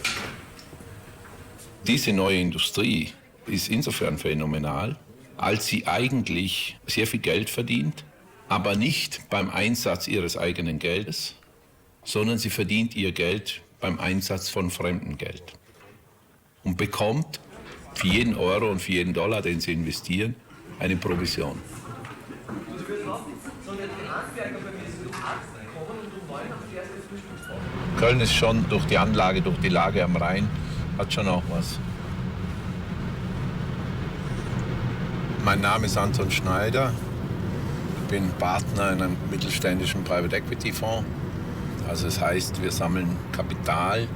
Diese neue Industrie ist insofern phänomenal, als sie eigentlich sehr viel Geld verdient, aber nicht beim Einsatz ihres eigenen Geldes, sondern sie verdient ihr Geld beim Einsatz von fremdem Geld und bekommt für jeden Euro und für jeden Dollar, den sie investieren, eine Provision. Köln ist schon durch die Anlage, durch die Lage am Rhein, hat schon auch was. Mein Name ist Anton Schneider. Ich bin Partner in einem mittelständischen Private Equity Fonds. Also das heißt, wir sammeln Kapital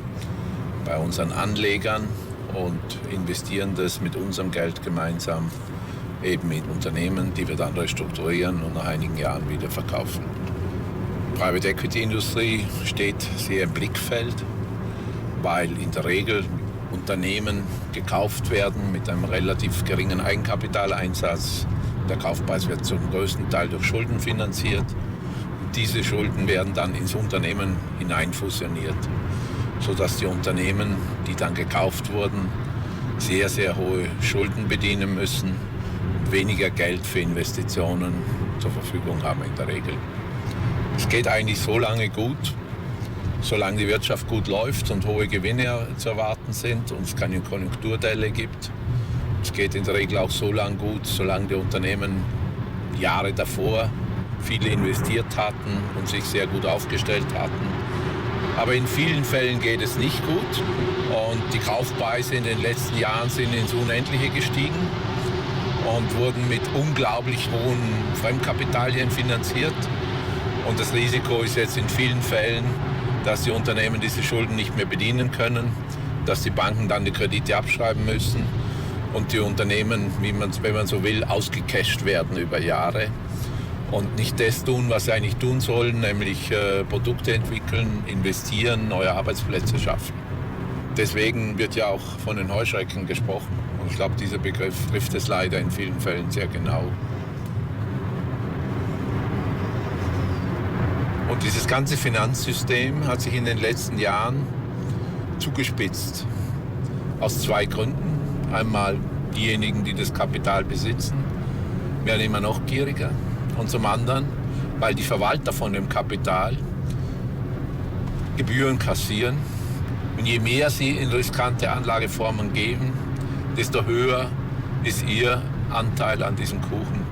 bei unseren Anlegern und investieren das mit unserem Geld gemeinsam eben in Unternehmen, die wir dann restrukturieren und nach einigen Jahren wieder verkaufen. Private Equity Industrie steht sehr im Blickfeld, weil in der Regel Unternehmen gekauft werden mit einem relativ geringen Eigenkapitaleinsatz. Der Kaufpreis wird zum größten Teil durch Schulden finanziert. Diese Schulden werden dann ins Unternehmen hineinfusioniert, sodass die Unternehmen, die dann gekauft wurden, sehr, sehr hohe Schulden bedienen müssen und weniger Geld für Investitionen zur Verfügung haben in der Regel. Es geht eigentlich so lange gut, solange die Wirtschaft gut läuft und hohe Gewinne zu erwarten sind und es keine Konjunkturdelle gibt. Es geht in der Regel auch so lange gut, solange die Unternehmen Jahre davor viele investiert hatten und sich sehr gut aufgestellt hatten. Aber in vielen Fällen geht es nicht gut und die Kaufpreise in den letzten Jahren sind ins Unendliche gestiegen und wurden mit unglaublich hohen Fremdkapitalien finanziert. Und das Risiko ist jetzt in vielen Fällen, dass die Unternehmen diese Schulden nicht mehr bedienen können, dass die Banken dann die Kredite abschreiben müssen und die Unternehmen, wenn man so will, ausgecasht werden über Jahre und nicht das tun, was sie eigentlich tun sollen, nämlich Produkte entwickeln, investieren, neue Arbeitsplätze schaffen. Deswegen wird ja auch von den Heuschrecken gesprochen. Und ich glaube, dieser Begriff trifft es leider in vielen Fällen sehr genau. Und dieses ganze Finanzsystem hat sich in den letzten Jahren zugespitzt. Aus zwei Gründen. Einmal diejenigen, die das Kapital besitzen, werden immer noch gieriger. Und zum anderen, weil die Verwalter von dem Kapital Gebühren kassieren. Und je mehr sie in riskante Anlageformen geben, desto höher ist ihr Anteil an diesem Kuchen.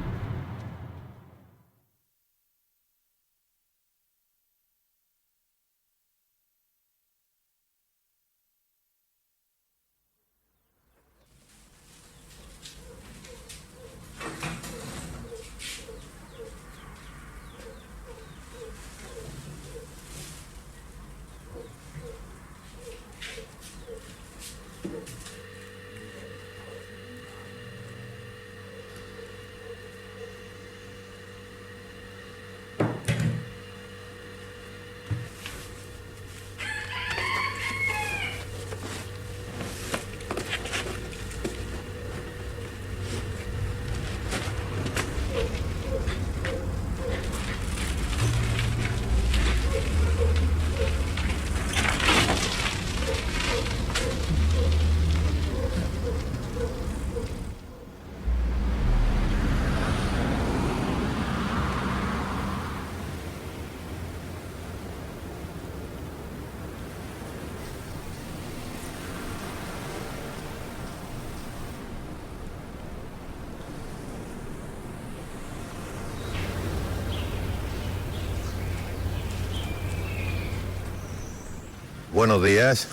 Buenos días,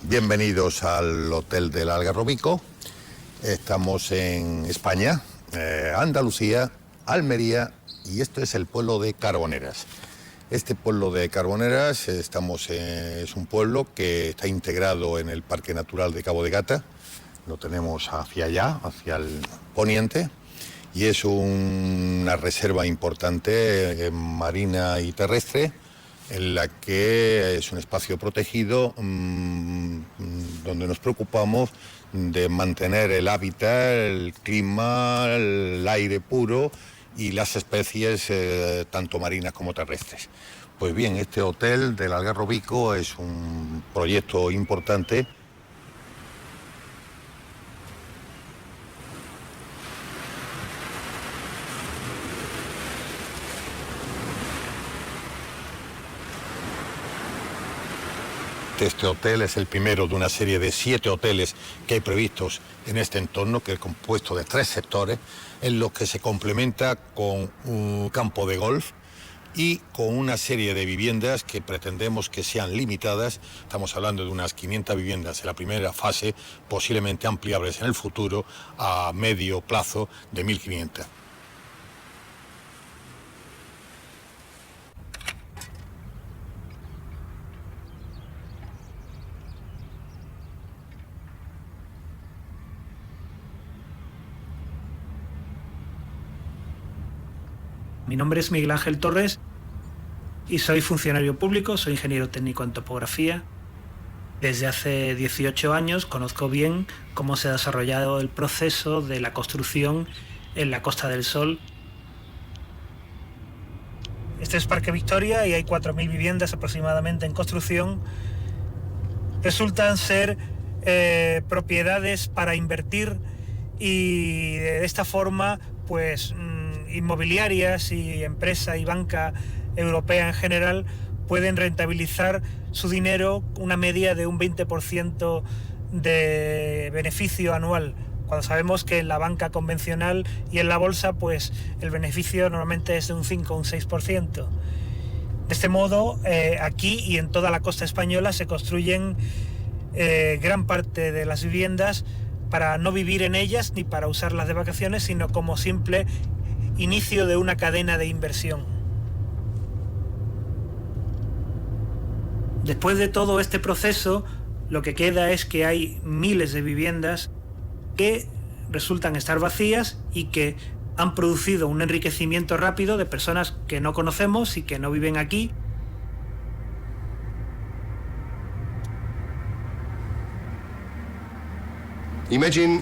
bienvenidos al Hotel del Algarrobico. Estamos en España, Andalucía, Almería y esto es el pueblo de Carboneras. Este pueblo de Carboneras es un pueblo que está integrado en el Parque Natural de Cabo de Gata. Lo tenemos hacia allá, hacia el poniente, y es una reserva importante marina y terrestre en la que es un espacio protegido donde nos preocupamos de mantener el hábitat, el clima, el aire puro y las especies tanto marinas como terrestres. Pues bien, este hotel del Algarrobico es un proyecto importante. Este hotel es el primero de una serie de 7 hoteles que hay previstos en este entorno, que es compuesto de 3 sectores, en los que se complementa con un campo de golf y con una serie de viviendas que pretendemos que sean limitadas. Estamos hablando de unas 500 viviendas en la primera fase, posiblemente ampliables en el futuro a medio plazo de 1.500. Mi nombre es Miguel Ángel Torres y soy funcionario público, soy ingeniero técnico en topografía. Desde hace 18 años conozco bien cómo se ha desarrollado el proceso de la construcción en la Costa del Sol. Este es Parque Victoria y hay 4.000 viviendas aproximadamente en construcción. Resultan ser propiedades para invertir y de esta forma pues inmobiliarias y empresa y banca europea en general pueden rentabilizar su dinero una media de un 20% de beneficio anual, cuando sabemos que en la banca convencional y en la bolsa pues el beneficio normalmente es de un 5 o un 6%. De este modo, aquí y en toda la costa española se construyen gran parte de las viviendas para no vivir en ellas ni para usarlas de vacaciones, sino como simple inicio de una cadena de inversión. Después de todo este proceso, lo que queda es que hay miles de viviendas que resultan estar vacías y que han producido un enriquecimiento rápido de personas que no conocemos y que no viven aquí. Imagine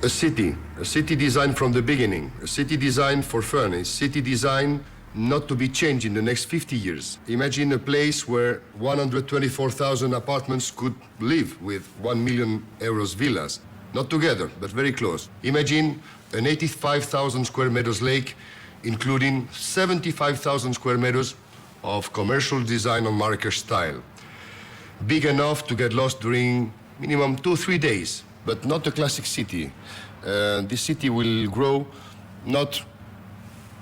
a city designed from the beginning, a city designed for fun, a city designed not to be changed in the next 50 years. Imagine a place where 124,000 apartments could live with 1 million euros villas. Not together, but very close. Imagine an 85,000 square meters lake, including 75,000 square meters of commercial design on market style. Big enough to get lost during minimum 2-3 days, but not a classic city. This city will grow not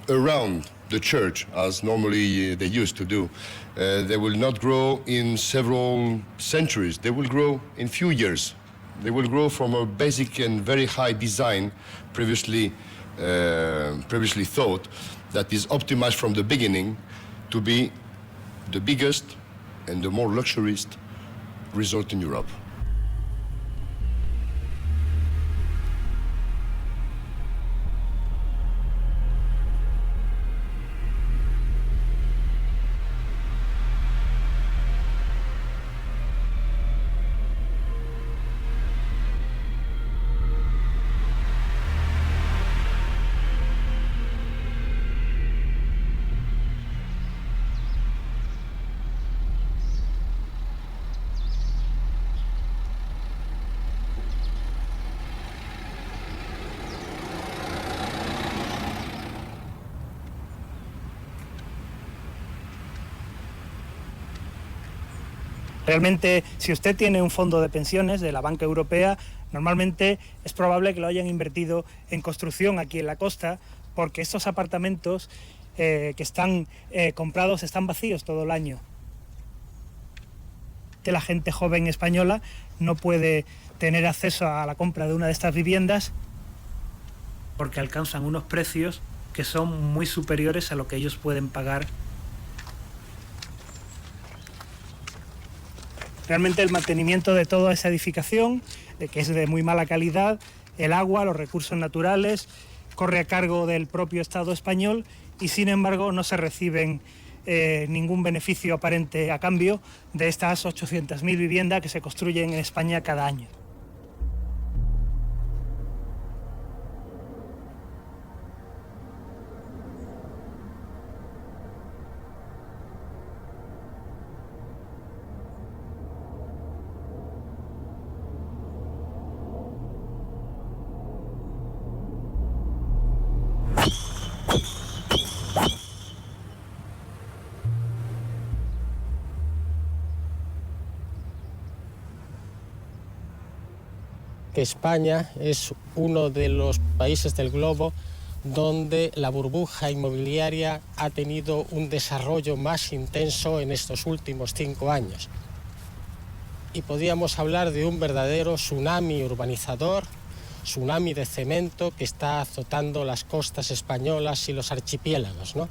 around the church, as normally they used to do. They will not grow in several centuries. They will grow in few years. They will grow from a basic and very high design previously thought that is optimized from the beginning to be the biggest and the more luxurious resort in Europe. Realmente, si usted tiene un fondo de pensiones de la banca europea, normalmente es probable que lo hayan invertido en construcción aquí en la costa, porque estos apartamentos que están comprados están vacíos todo el año. La gente joven española no puede tener acceso a la compra de una de estas viviendas porque alcanzan unos precios que son muy superiores a lo que ellos pueden pagar. Realmente el mantenimiento de toda esa edificación, que es de muy mala calidad, el agua, los recursos naturales, corre a cargo del propio Estado español y sin embargo no se reciben ningún beneficio aparente a cambio de estas 800.000 viviendas que se construyen en España cada año. España es uno de los países del globo donde la burbuja inmobiliaria ha tenido un desarrollo más intenso en estos últimos 5 años. Y podríamos hablar de un verdadero tsunami urbanizador, tsunami de cemento que está azotando las costas españolas y los archipiélagos, ¿no?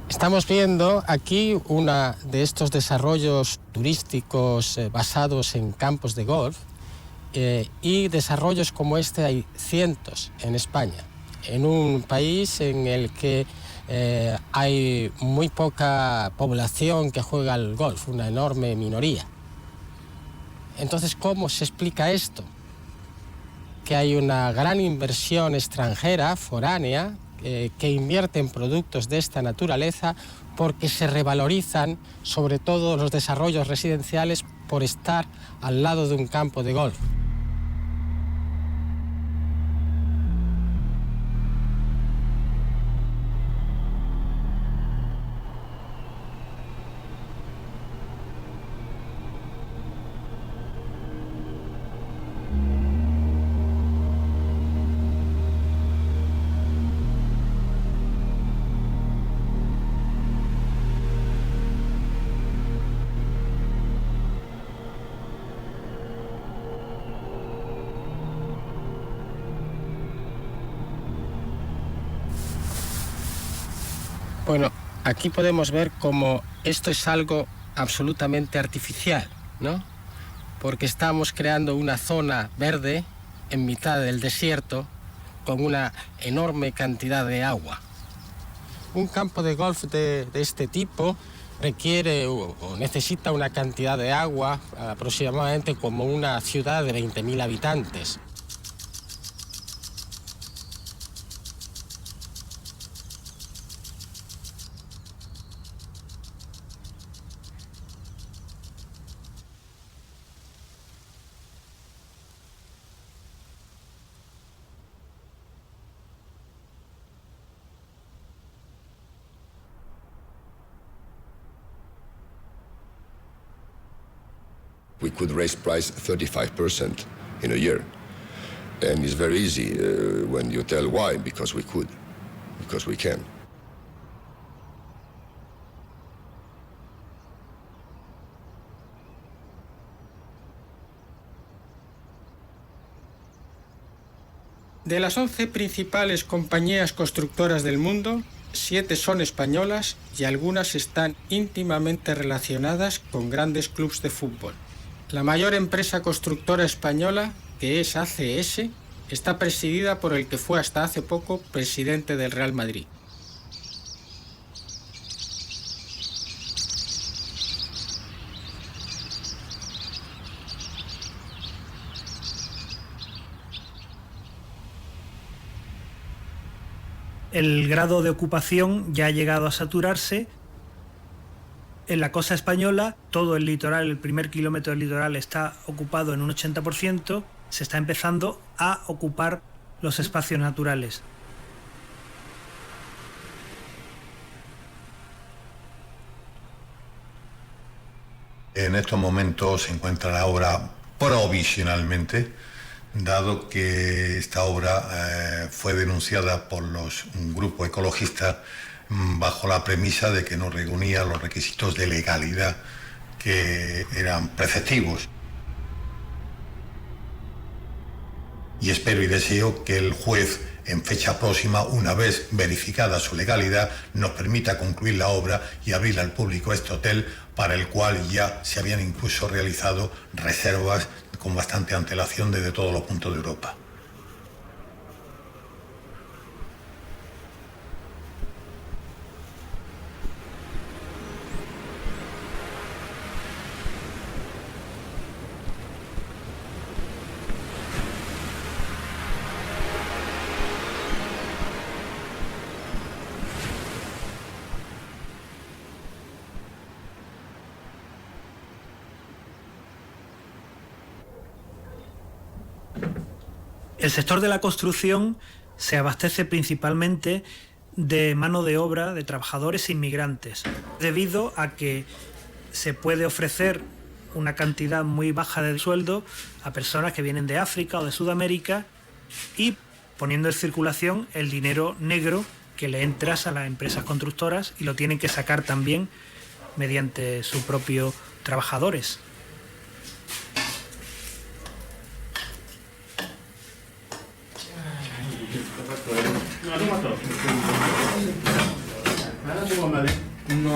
Estamos viendo aquí uno de estos desarrollos turísticos basados en campos de golf y desarrollos como este hay cientos en España, en un país en el que hay muy poca población que juega al golf, una enorme minoría. Entonces, ¿cómo se explica esto? Que hay una gran inversión extranjera, foránea, que invierte en productos de esta naturaleza porque se revalorizan sobre todo los desarrollos residenciales por estar al lado de un campo de golf. Bueno, aquí podemos ver cómo esto es algo absolutamente artificial, ¿no? Porque estamos creando una zona verde en mitad del desierto con una enorme cantidad de agua. Un campo de golf de este tipo requiere o necesita una cantidad de agua aproximadamente como una ciudad de 20.000 habitantes. We could raise price 35% in a year. And it's very easy when you tell why, because we could, because we can. De las 11 principales compañías constructoras del mundo, 7 son españolas y algunas están íntimamente relacionadas con grandes clubes de fútbol. La mayor empresa constructora española, que es ACS, está presidida por el que fue hasta hace poco presidente del Real Madrid. El grado de ocupación ya ha llegado a saturarse. En la costa española, todo el litoral, el primer kilómetro del litoral está ocupado en un 80%, se está empezando a ocupar los espacios naturales. En estos momentos se encuentra la obra provisionalmente, dado que esta obra fue denunciada por un grupo ecologista bajo la premisa de que no reunía los requisitos de legalidad que eran preceptivos. Y espero y deseo que el juez, en fecha próxima, una vez verificada su legalidad, nos permita concluir la obra y abrir al público este hotel, para el cual ya se habían incluso realizado reservas con bastante antelación desde todos los puntos de Europa. El sector de la construcción se abastece principalmente de mano de obra de trabajadores inmigrantes, debido a que se puede ofrecer una cantidad muy baja de sueldo a personas que vienen de África o de Sudamérica y poniendo en circulación el dinero negro que le entra a las empresas constructoras y lo tienen que sacar también mediante sus propios trabajadores. No.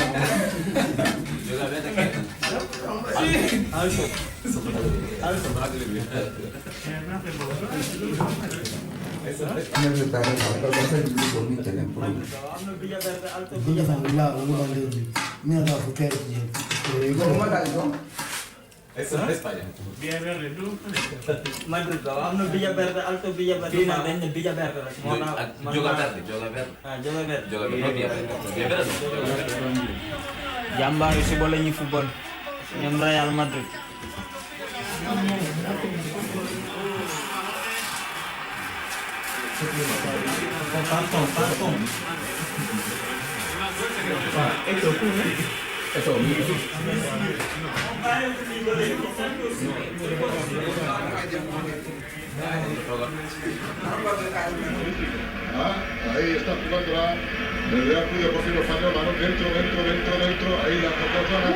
Eso es España. Villa Verde, ¿no? Madrid, vamos Villa Verde, Alto Villa Verde. Finalmente Villa Verde. Yoga Verde, Yoga Verde. Yoga Verde. Yoga Verde, no Villa Verde. Villa Verde. Jàmbaar yi si boole ñuy football. ñoom Real Madrid. Pardon. Eso mismo. Ahí está jugando el Real Club Deportivo Español, balón dentro, ahí la proporciona.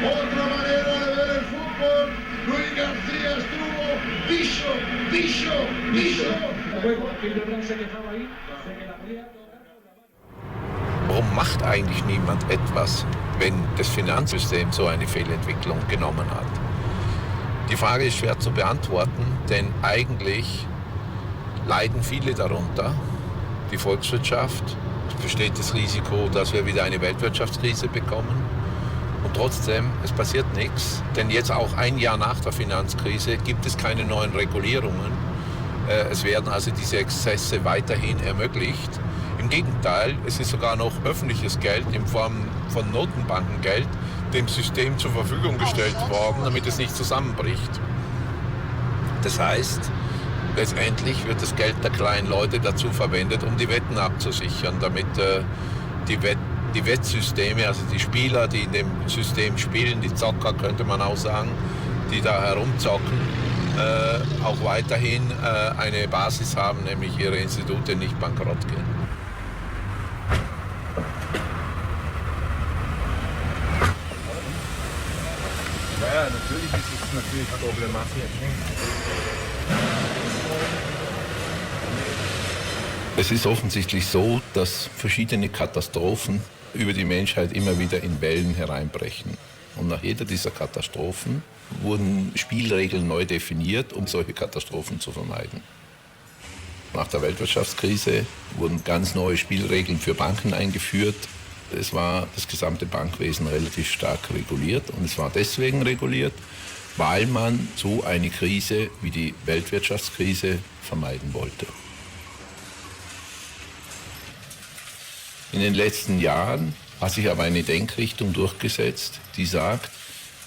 Otra manera de ver el fútbol. Luis García estuvo bicho. Warum macht eigentlich niemand etwas, wenn das Finanzsystem so eine Fehlentwicklung genommen hat? Die Frage ist schwer zu beantworten, denn eigentlich leiden viele darunter. Die Volkswirtschaft, es besteht das Risiko, dass wir wieder eine Weltwirtschaftskrise bekommen. Und trotzdem, es passiert nichts, denn jetzt auch ein Jahr nach der Finanzkrise gibt es keine neuen Regulierungen. Es werden also diese Exzesse weiterhin ermöglicht. Im Gegenteil, es ist sogar noch öffentliches Geld in Form von Notenbankengeld dem System zur Verfügung gestellt worden, damit es nicht zusammenbricht. Das heißt, letztendlich wird das Geld der kleinen Leute dazu verwendet, um die Wetten abzusichern, damit die Wettsysteme, also die Spieler, die in dem System spielen, die Zocker könnte man auch sagen, die da herumzocken, auch weiterhin eine Basis haben, nämlich ihre Institute nicht bankrott gehen. Ja, natürlich ist es natürlich problematisch. Es ist offensichtlich so, dass verschiedene Katastrophen über die Menschheit immer wieder in Wellen hereinbrechen. Und nach jeder dieser Katastrophen wurden Spielregeln neu definiert, um solche Katastrophen zu vermeiden. Nach der Weltwirtschaftskrise wurden ganz neue Spielregeln für Banken eingeführt. Es war das gesamte Bankwesen relativ stark reguliert und es war deswegen reguliert, weil man so eine Krise wie die Weltwirtschaftskrise vermeiden wollte. In den letzten Jahren hat sich aber eine Denkrichtung durchgesetzt, die sagt,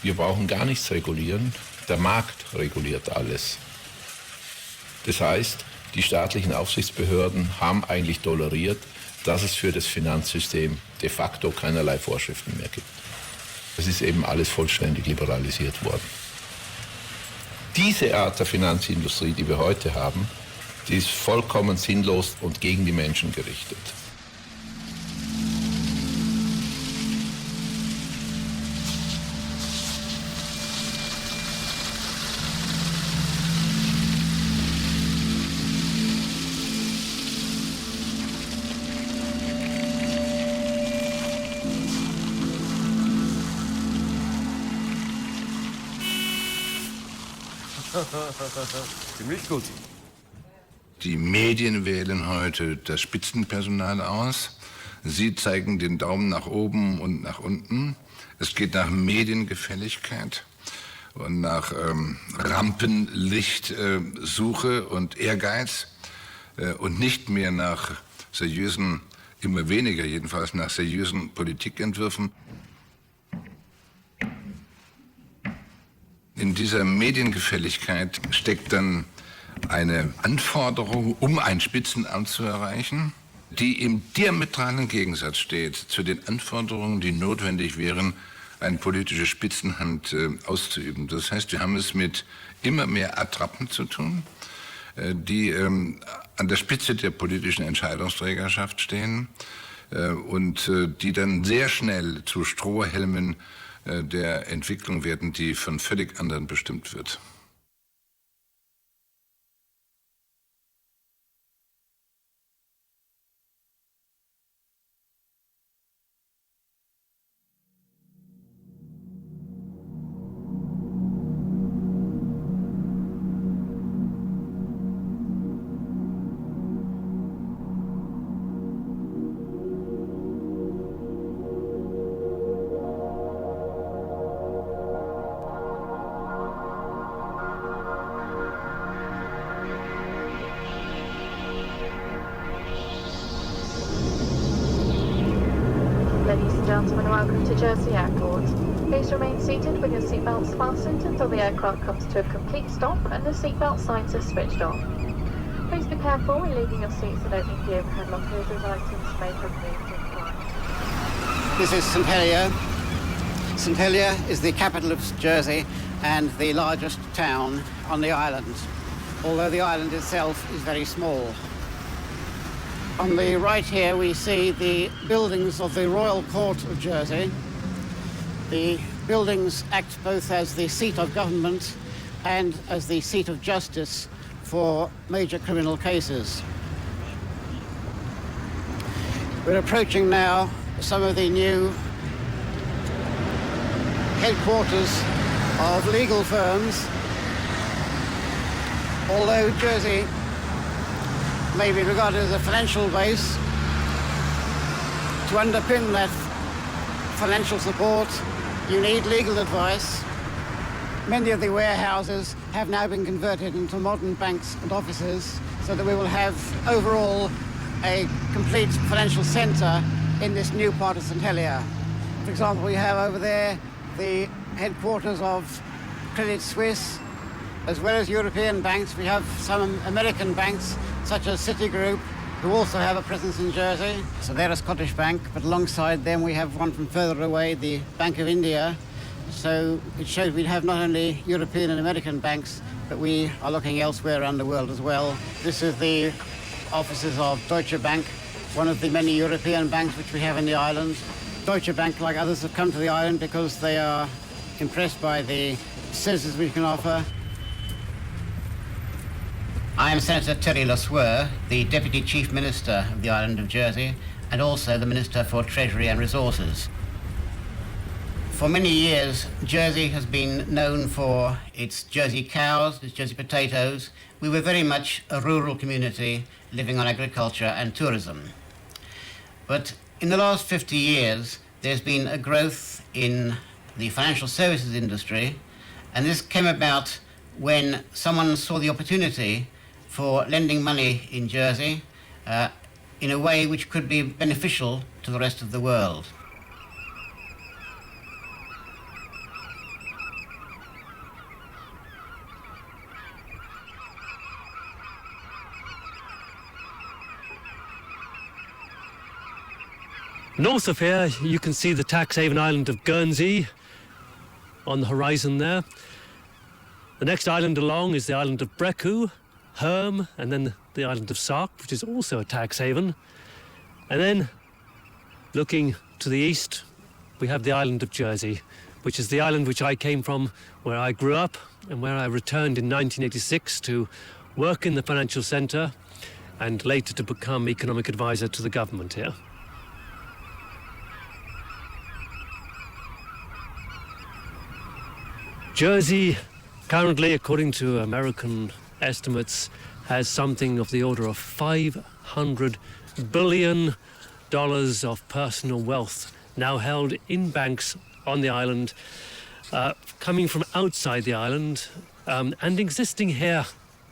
wir brauchen gar nichts regulieren, der Markt reguliert alles. Das heißt, die staatlichen Aufsichtsbehörden haben eigentlich toleriert, dass es für das Finanzsystem de facto keinerlei Vorschriften mehr gibt. Es ist eben alles vollständig liberalisiert worden. Diese Art der Finanzindustrie, die wir heute haben, die ist vollkommen sinnlos und gegen die Menschen gerichtet. Ziemlich gut. Die Medien wählen heute das Spitzenpersonal aus. Sie zeigen den Daumen nach oben und nach unten. Es geht nach Mediengefälligkeit und nach Rampenlichtsuche und Ehrgeiz und nicht mehr nach seriösen, immer weniger jedenfalls, nach seriösen Politikentwürfen. In dieser Mediengefälligkeit steckt dann eine Anforderung, um ein Spitzenamt zu erreichen, die im diametralen Gegensatz steht zu den Anforderungen, die notwendig wären, eine politische Spitzenhand auszuüben. Das heißt, wir haben es mit immer mehr Attrappen zu tun, die an der Spitze der politischen Entscheidungsträgerschaft stehen und die dann sehr schnell zu Strohhelmen der Entwicklung werden, die von völlig anderen bestimmt wird. Ladies and gentlemen, welcome to Jersey Airport. Please remain seated with your seatbelts fastened until the aircraft comes to a complete stop and the seatbelt signs are switched off. Please be careful when leaving your seats and opening the overhead lockers as items may have moved in flight. This is St Helier. St Helier is the capital of Jersey and the largest town on the island, although the island itself is very small. On the right here we see the buildings of the Royal Court of Jersey. The buildings act both as the seat of government and as the seat of justice for major criminal cases. We're approaching now some of the new headquarters of legal firms. Although Jersey may be regarded as a financial base, to underpin that financial support, you need legal advice. Many of the warehouses have now been converted into modern banks and offices so that we will have overall a complete financial centre in this new part of St Helier. For example, we have over there the headquarters of Credit Suisse, as well as European banks. We have some American banks such as Citigroup, who also have a presence in Jersey. So they're a Scottish bank, but alongside them we have one from further away, the Bank of India. So it shows we have not only European and American banks, but we are looking elsewhere around the world as well. This is the offices of Deutsche Bank, one of the many European banks which we have in the island. Deutsche Bank, like others, have come to the island because they are impressed by the services we can offer. I am Senator Terry Laswur, the Deputy Chief Minister of the island of Jersey, and also the Minister for Treasury and Resources. For many years, Jersey has been known for its Jersey cows, its Jersey potatoes. We were very much a rural community living on agriculture and tourism. But in the last 50 years, there's been a growth in the financial services industry, and this came about when someone saw the opportunity for lending money in Jersey in a way which could be beneficial to the rest of the world. North of here, you can see the tax haven island of Guernsey on the horizon there. The next island along is the island of Brecou, Herm, and then the island of Sark, which is also a tax haven. And then, looking to the east, we have the island of Jersey, which is the island which I came from, where I grew up, and where I returned in 1986 to work in the financial centre, and later to become economic advisor to the government here. Jersey, currently, according to American estimates, has something of the order of $500 billion of personal wealth now held in banks on the island, coming from outside the island, and existing here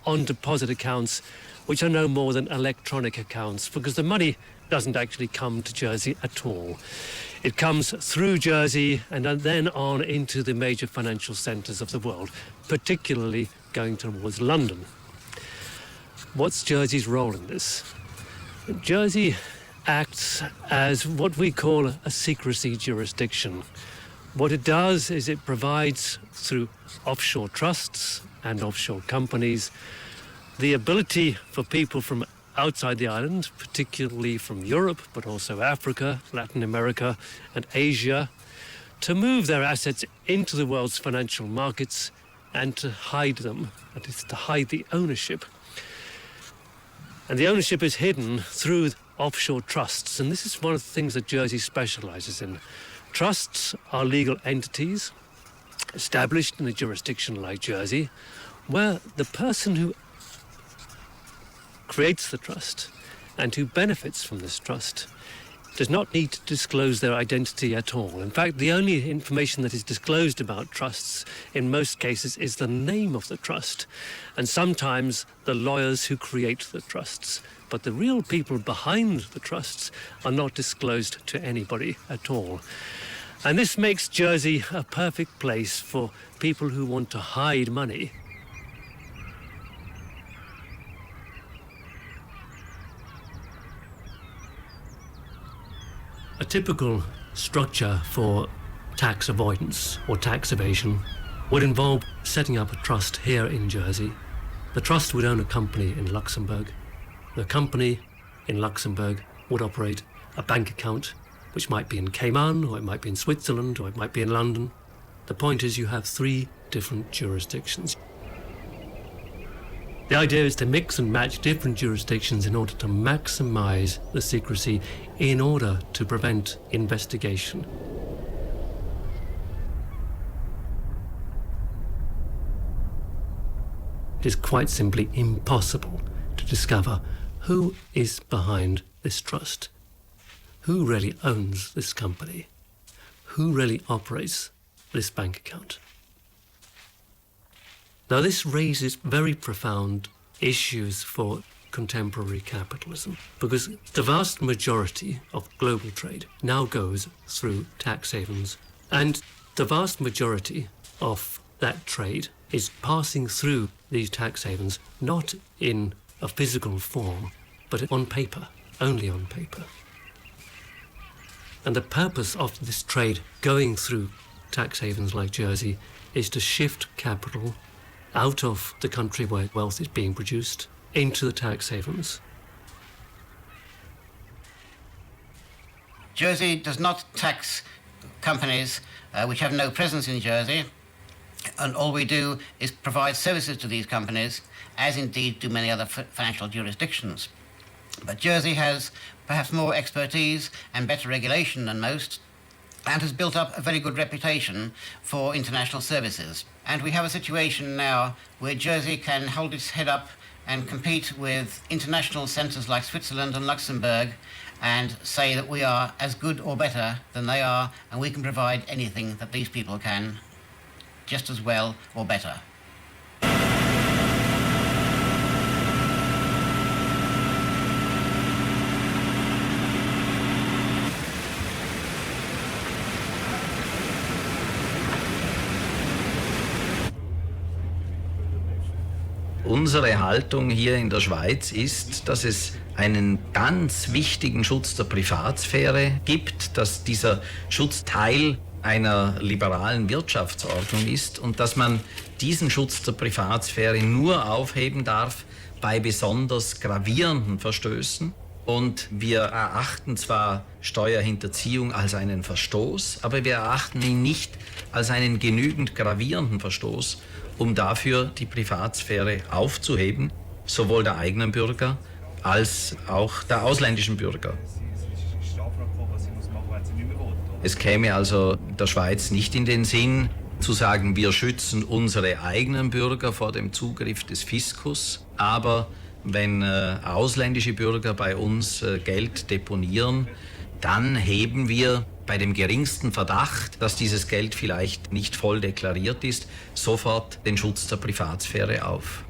on deposit accounts, which are no more than electronic accounts, because the money doesn't actually come to Jersey at all. It comes through Jersey and then on into the major financial centres of the world, particularly going towards London. What's Jersey's role in this? Jersey acts as what we call a secrecy jurisdiction. What it does is it provides, through offshore trusts and offshore companies, the ability for people from outside the island, particularly from Europe, but also Africa, Latin America, and Asia, to move their assets into the world's financial markets and to hide them, that is, to hide the ownership. And the ownership is hidden through offshore trusts, and this is one of the things that Jersey specialises in. Trusts are legal entities established in a jurisdiction like Jersey, where the person who creates the trust and who benefits from this trust does not need to disclose their identity at all. In fact, the only information that is disclosed about trusts in most cases is the name of the trust, and sometimes the lawyers who create the trusts. But the real people behind the trusts are not disclosed to anybody at all. And this makes Jersey a perfect place for people who want to hide money. A typical structure for tax avoidance or tax evasion would involve setting up a trust here in Jersey. The trust would own a company in Luxembourg. The company in Luxembourg would operate a bank account, which might be in Cayman, or it might be in Switzerland, or it might be in London. The point is you have 3 different jurisdictions. The idea is to mix and match different jurisdictions in order to maximize the secrecy in order to prevent investigation. It is quite simply impossible to discover who is behind this trust, who really owns this company, who really operates this bank account. Now, this raises very profound issues for contemporary capitalism, because the vast majority of global trade now goes through tax havens, and the vast majority of that trade is passing through these tax havens not in a physical form, but on paper, only on paper. And the purpose of this trade going through tax havens like Jersey is to shift capital out of the country where wealth is being produced into the tax havens. Jersey does not tax companies which have no presence in Jersey, and all we do is provide services to these companies, as indeed do many other financial jurisdictions. But Jersey has perhaps more expertise and better regulation than most, and has built up a very good reputation for international services. And we have a situation now where Jersey can hold its head up and compete with international centres like Switzerland and Luxembourg and say that we are as good or better than they are, and we can provide anything that these people can, just as well or better. Unsere Haltung hier in der Schweiz ist, dass es einen ganz wichtigen Schutz der Privatsphäre gibt, dass dieser Schutz Teil einer liberalen Wirtschaftsordnung ist und dass man diesen Schutz der Privatsphäre nur aufheben darf bei besonders gravierenden Verstößen. Und wir erachten zwar Steuerhinterziehung als einen Verstoß, aber wir erachten ihn nicht als einen genügend gravierenden Verstoß, um dafür die Privatsphäre aufzuheben, sowohl der eigenen Bürger als auch der ausländischen Bürger. Es käme also der Schweiz nicht in den Sinn, zu sagen, wir schützen unsere eigenen Bürger vor dem Zugriff des Fiskus, aber wenn ausländische Bürger bei uns Geld deponieren, dann heben wir bei dem geringsten Verdacht, dass dieses Geld vielleicht nicht voll deklariert ist, sofort den Schutz der Privatsphäre auf.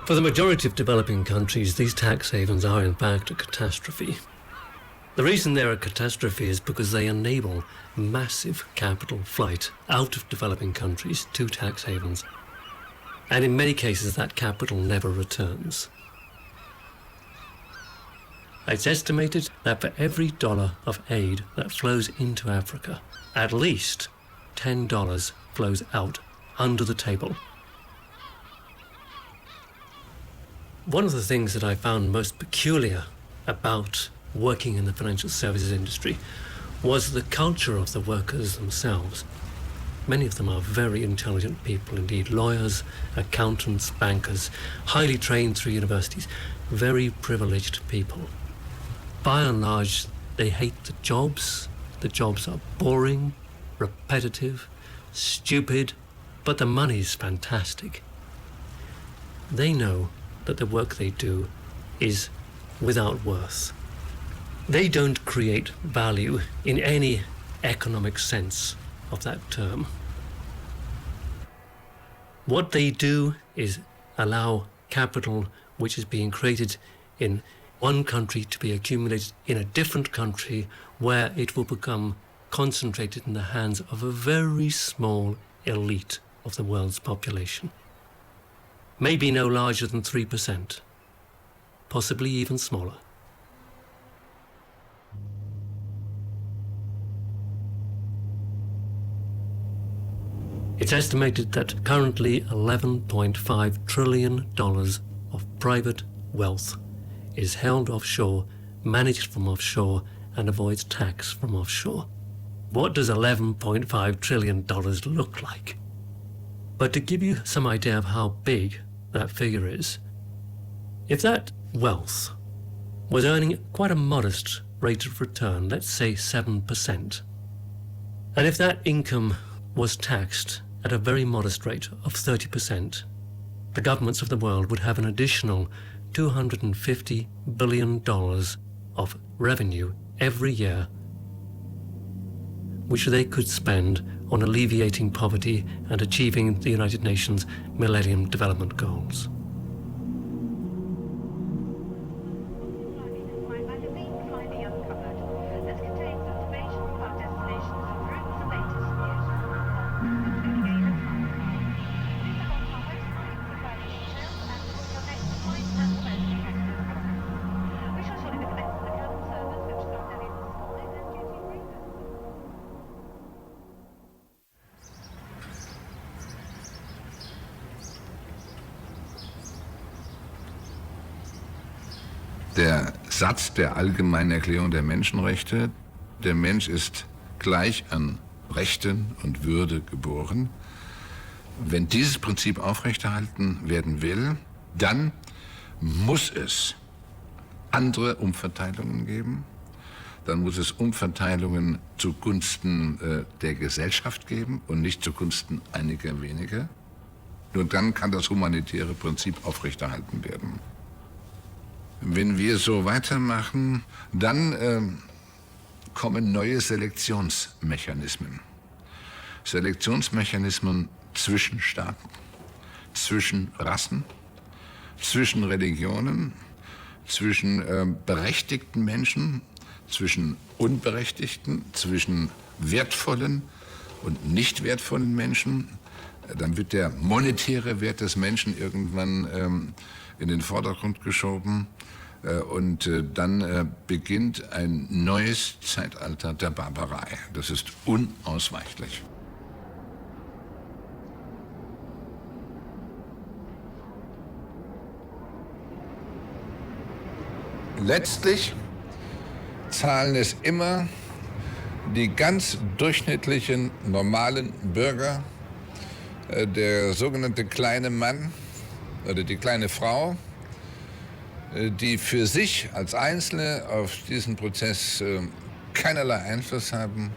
For the majority of developing countries, these tax havens are in fact a catastrophe. The reason they're a catastrophe is because they enable massive capital flight out of developing countries to tax havens. And in many cases, that capital never returns. It's estimated that for every dollar of aid that flows into Africa, at least $10 flows out under the table. One of the things that I found most peculiar about working in the financial services industry was the culture of the workers themselves. Many of them are very intelligent people indeed, lawyers, accountants, bankers, highly trained through universities, very privileged people. By and large, they hate the jobs. The jobs are boring, repetitive, stupid, but the money's fantastic. They know that the work they do is without worth. They don't create value in any economic sense of that term. What they do is allow capital which is being created in one country to be accumulated in a different country where it will become concentrated in the hands of a very small elite of the world's population. Maybe no larger than 3%, possibly even smaller. It's estimated that currently $11.5 trillion of private wealth is held offshore, managed from offshore, and avoids tax from offshore. What does $11.5 trillion look like? But to give you some idea of how big that figure is, if that wealth was earning quite a modest rate of return, let's say 7%, and if that income was taxed at a very modest rate of 30%, the governments of the world would have an additional $250 billion of revenue every year, which they could spend on alleviating poverty and achieving the United Nations Millennium Development Goals. Der Satz der Allgemeinen Erklärung der Menschenrechte, der Mensch ist gleich an Rechten und Würde geboren. Wenn dieses Prinzip aufrechterhalten werden will, dann muss es andere Umverteilungen geben. Dann muss es Umverteilungen zugunsten der Gesellschaft geben und nicht zugunsten einiger weniger. Nur dann kann das humanitäre Prinzip aufrechterhalten werden. Wenn wir so weitermachen, dann kommen neue Selektionsmechanismen. Selektionsmechanismen zwischen Staaten, zwischen Rassen, zwischen Religionen, zwischen berechtigten Menschen, zwischen Unberechtigten, zwischen wertvollen und nicht wertvollen Menschen. Dann wird der monetäre Wert des Menschen irgendwann in den Vordergrund geschoben. Und dann beginnt ein neues Zeitalter der Barbarei. Das ist unausweichlich. Letztlich zahlen es immer die ganz durchschnittlichen, normalen Bürger, der sogenannte kleine Mann oder die kleine Frau, die für sich als Einzelne auf diesen Prozess keinerlei Einfluss haben,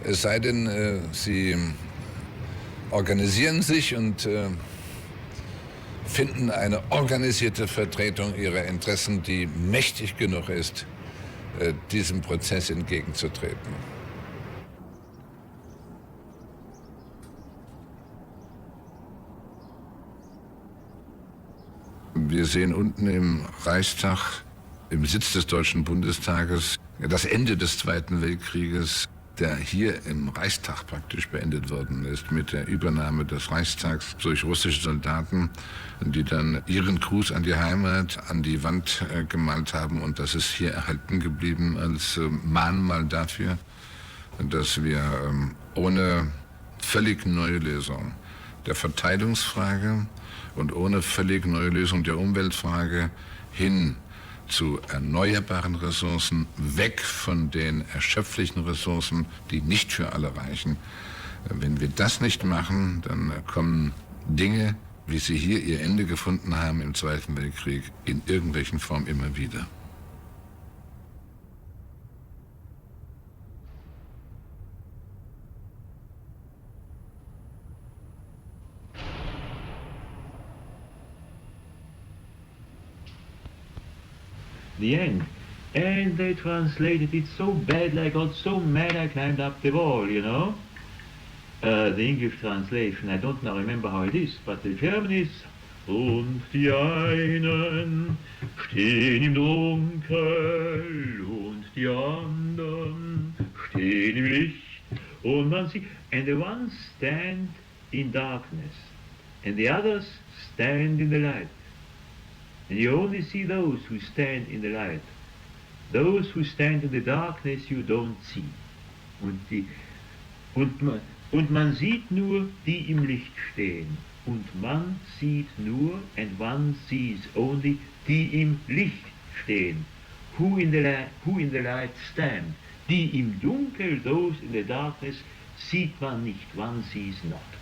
es sei denn, sie organisieren sich und finden eine organisierte Vertretung ihrer Interessen, die mächtig genug ist, diesem Prozess entgegenzutreten. Wir sehen unten im Reichstag, im Sitz des Deutschen Bundestages, das Ende des Zweiten Weltkrieges, der hier im Reichstag praktisch beendet worden ist mit der Übernahme des Reichstags durch russische Soldaten, die dann ihren Gruß an die Heimat an die Wand gemalt haben. Und das ist hier erhalten geblieben als Mahnmal dafür, dass wir ohne völlig neue Lösung der Verteilungsfrage und ohne völlig neue Lösung der Umweltfrage hin zu erneuerbaren Ressourcen, weg von den erschöpflichen Ressourcen, die nicht für alle reichen. Wenn wir das nicht machen, dann kommen Dinge, wie sie hier ihr Ende gefunden haben im Zweiten Weltkrieg, in irgendwelchen Formen immer wieder. The end. And they translated it so badly, I got so mad I climbed up the wall, you know. The English translation, I don't now remember how it is, but the German is und die einen stehen im Dunkel und die anderen stehen im Licht und man sieht, and the ones stand in darkness and the others stand in the light. And you only see those who stand in the light. Those who stand in the darkness you don't see. Und man sieht nur, die im Licht stehen. Und man sieht nur, and one sees only, die im Licht stehen. Who in the light stand. Die im Dunkel, those in the darkness, sieht man nicht, one sees not.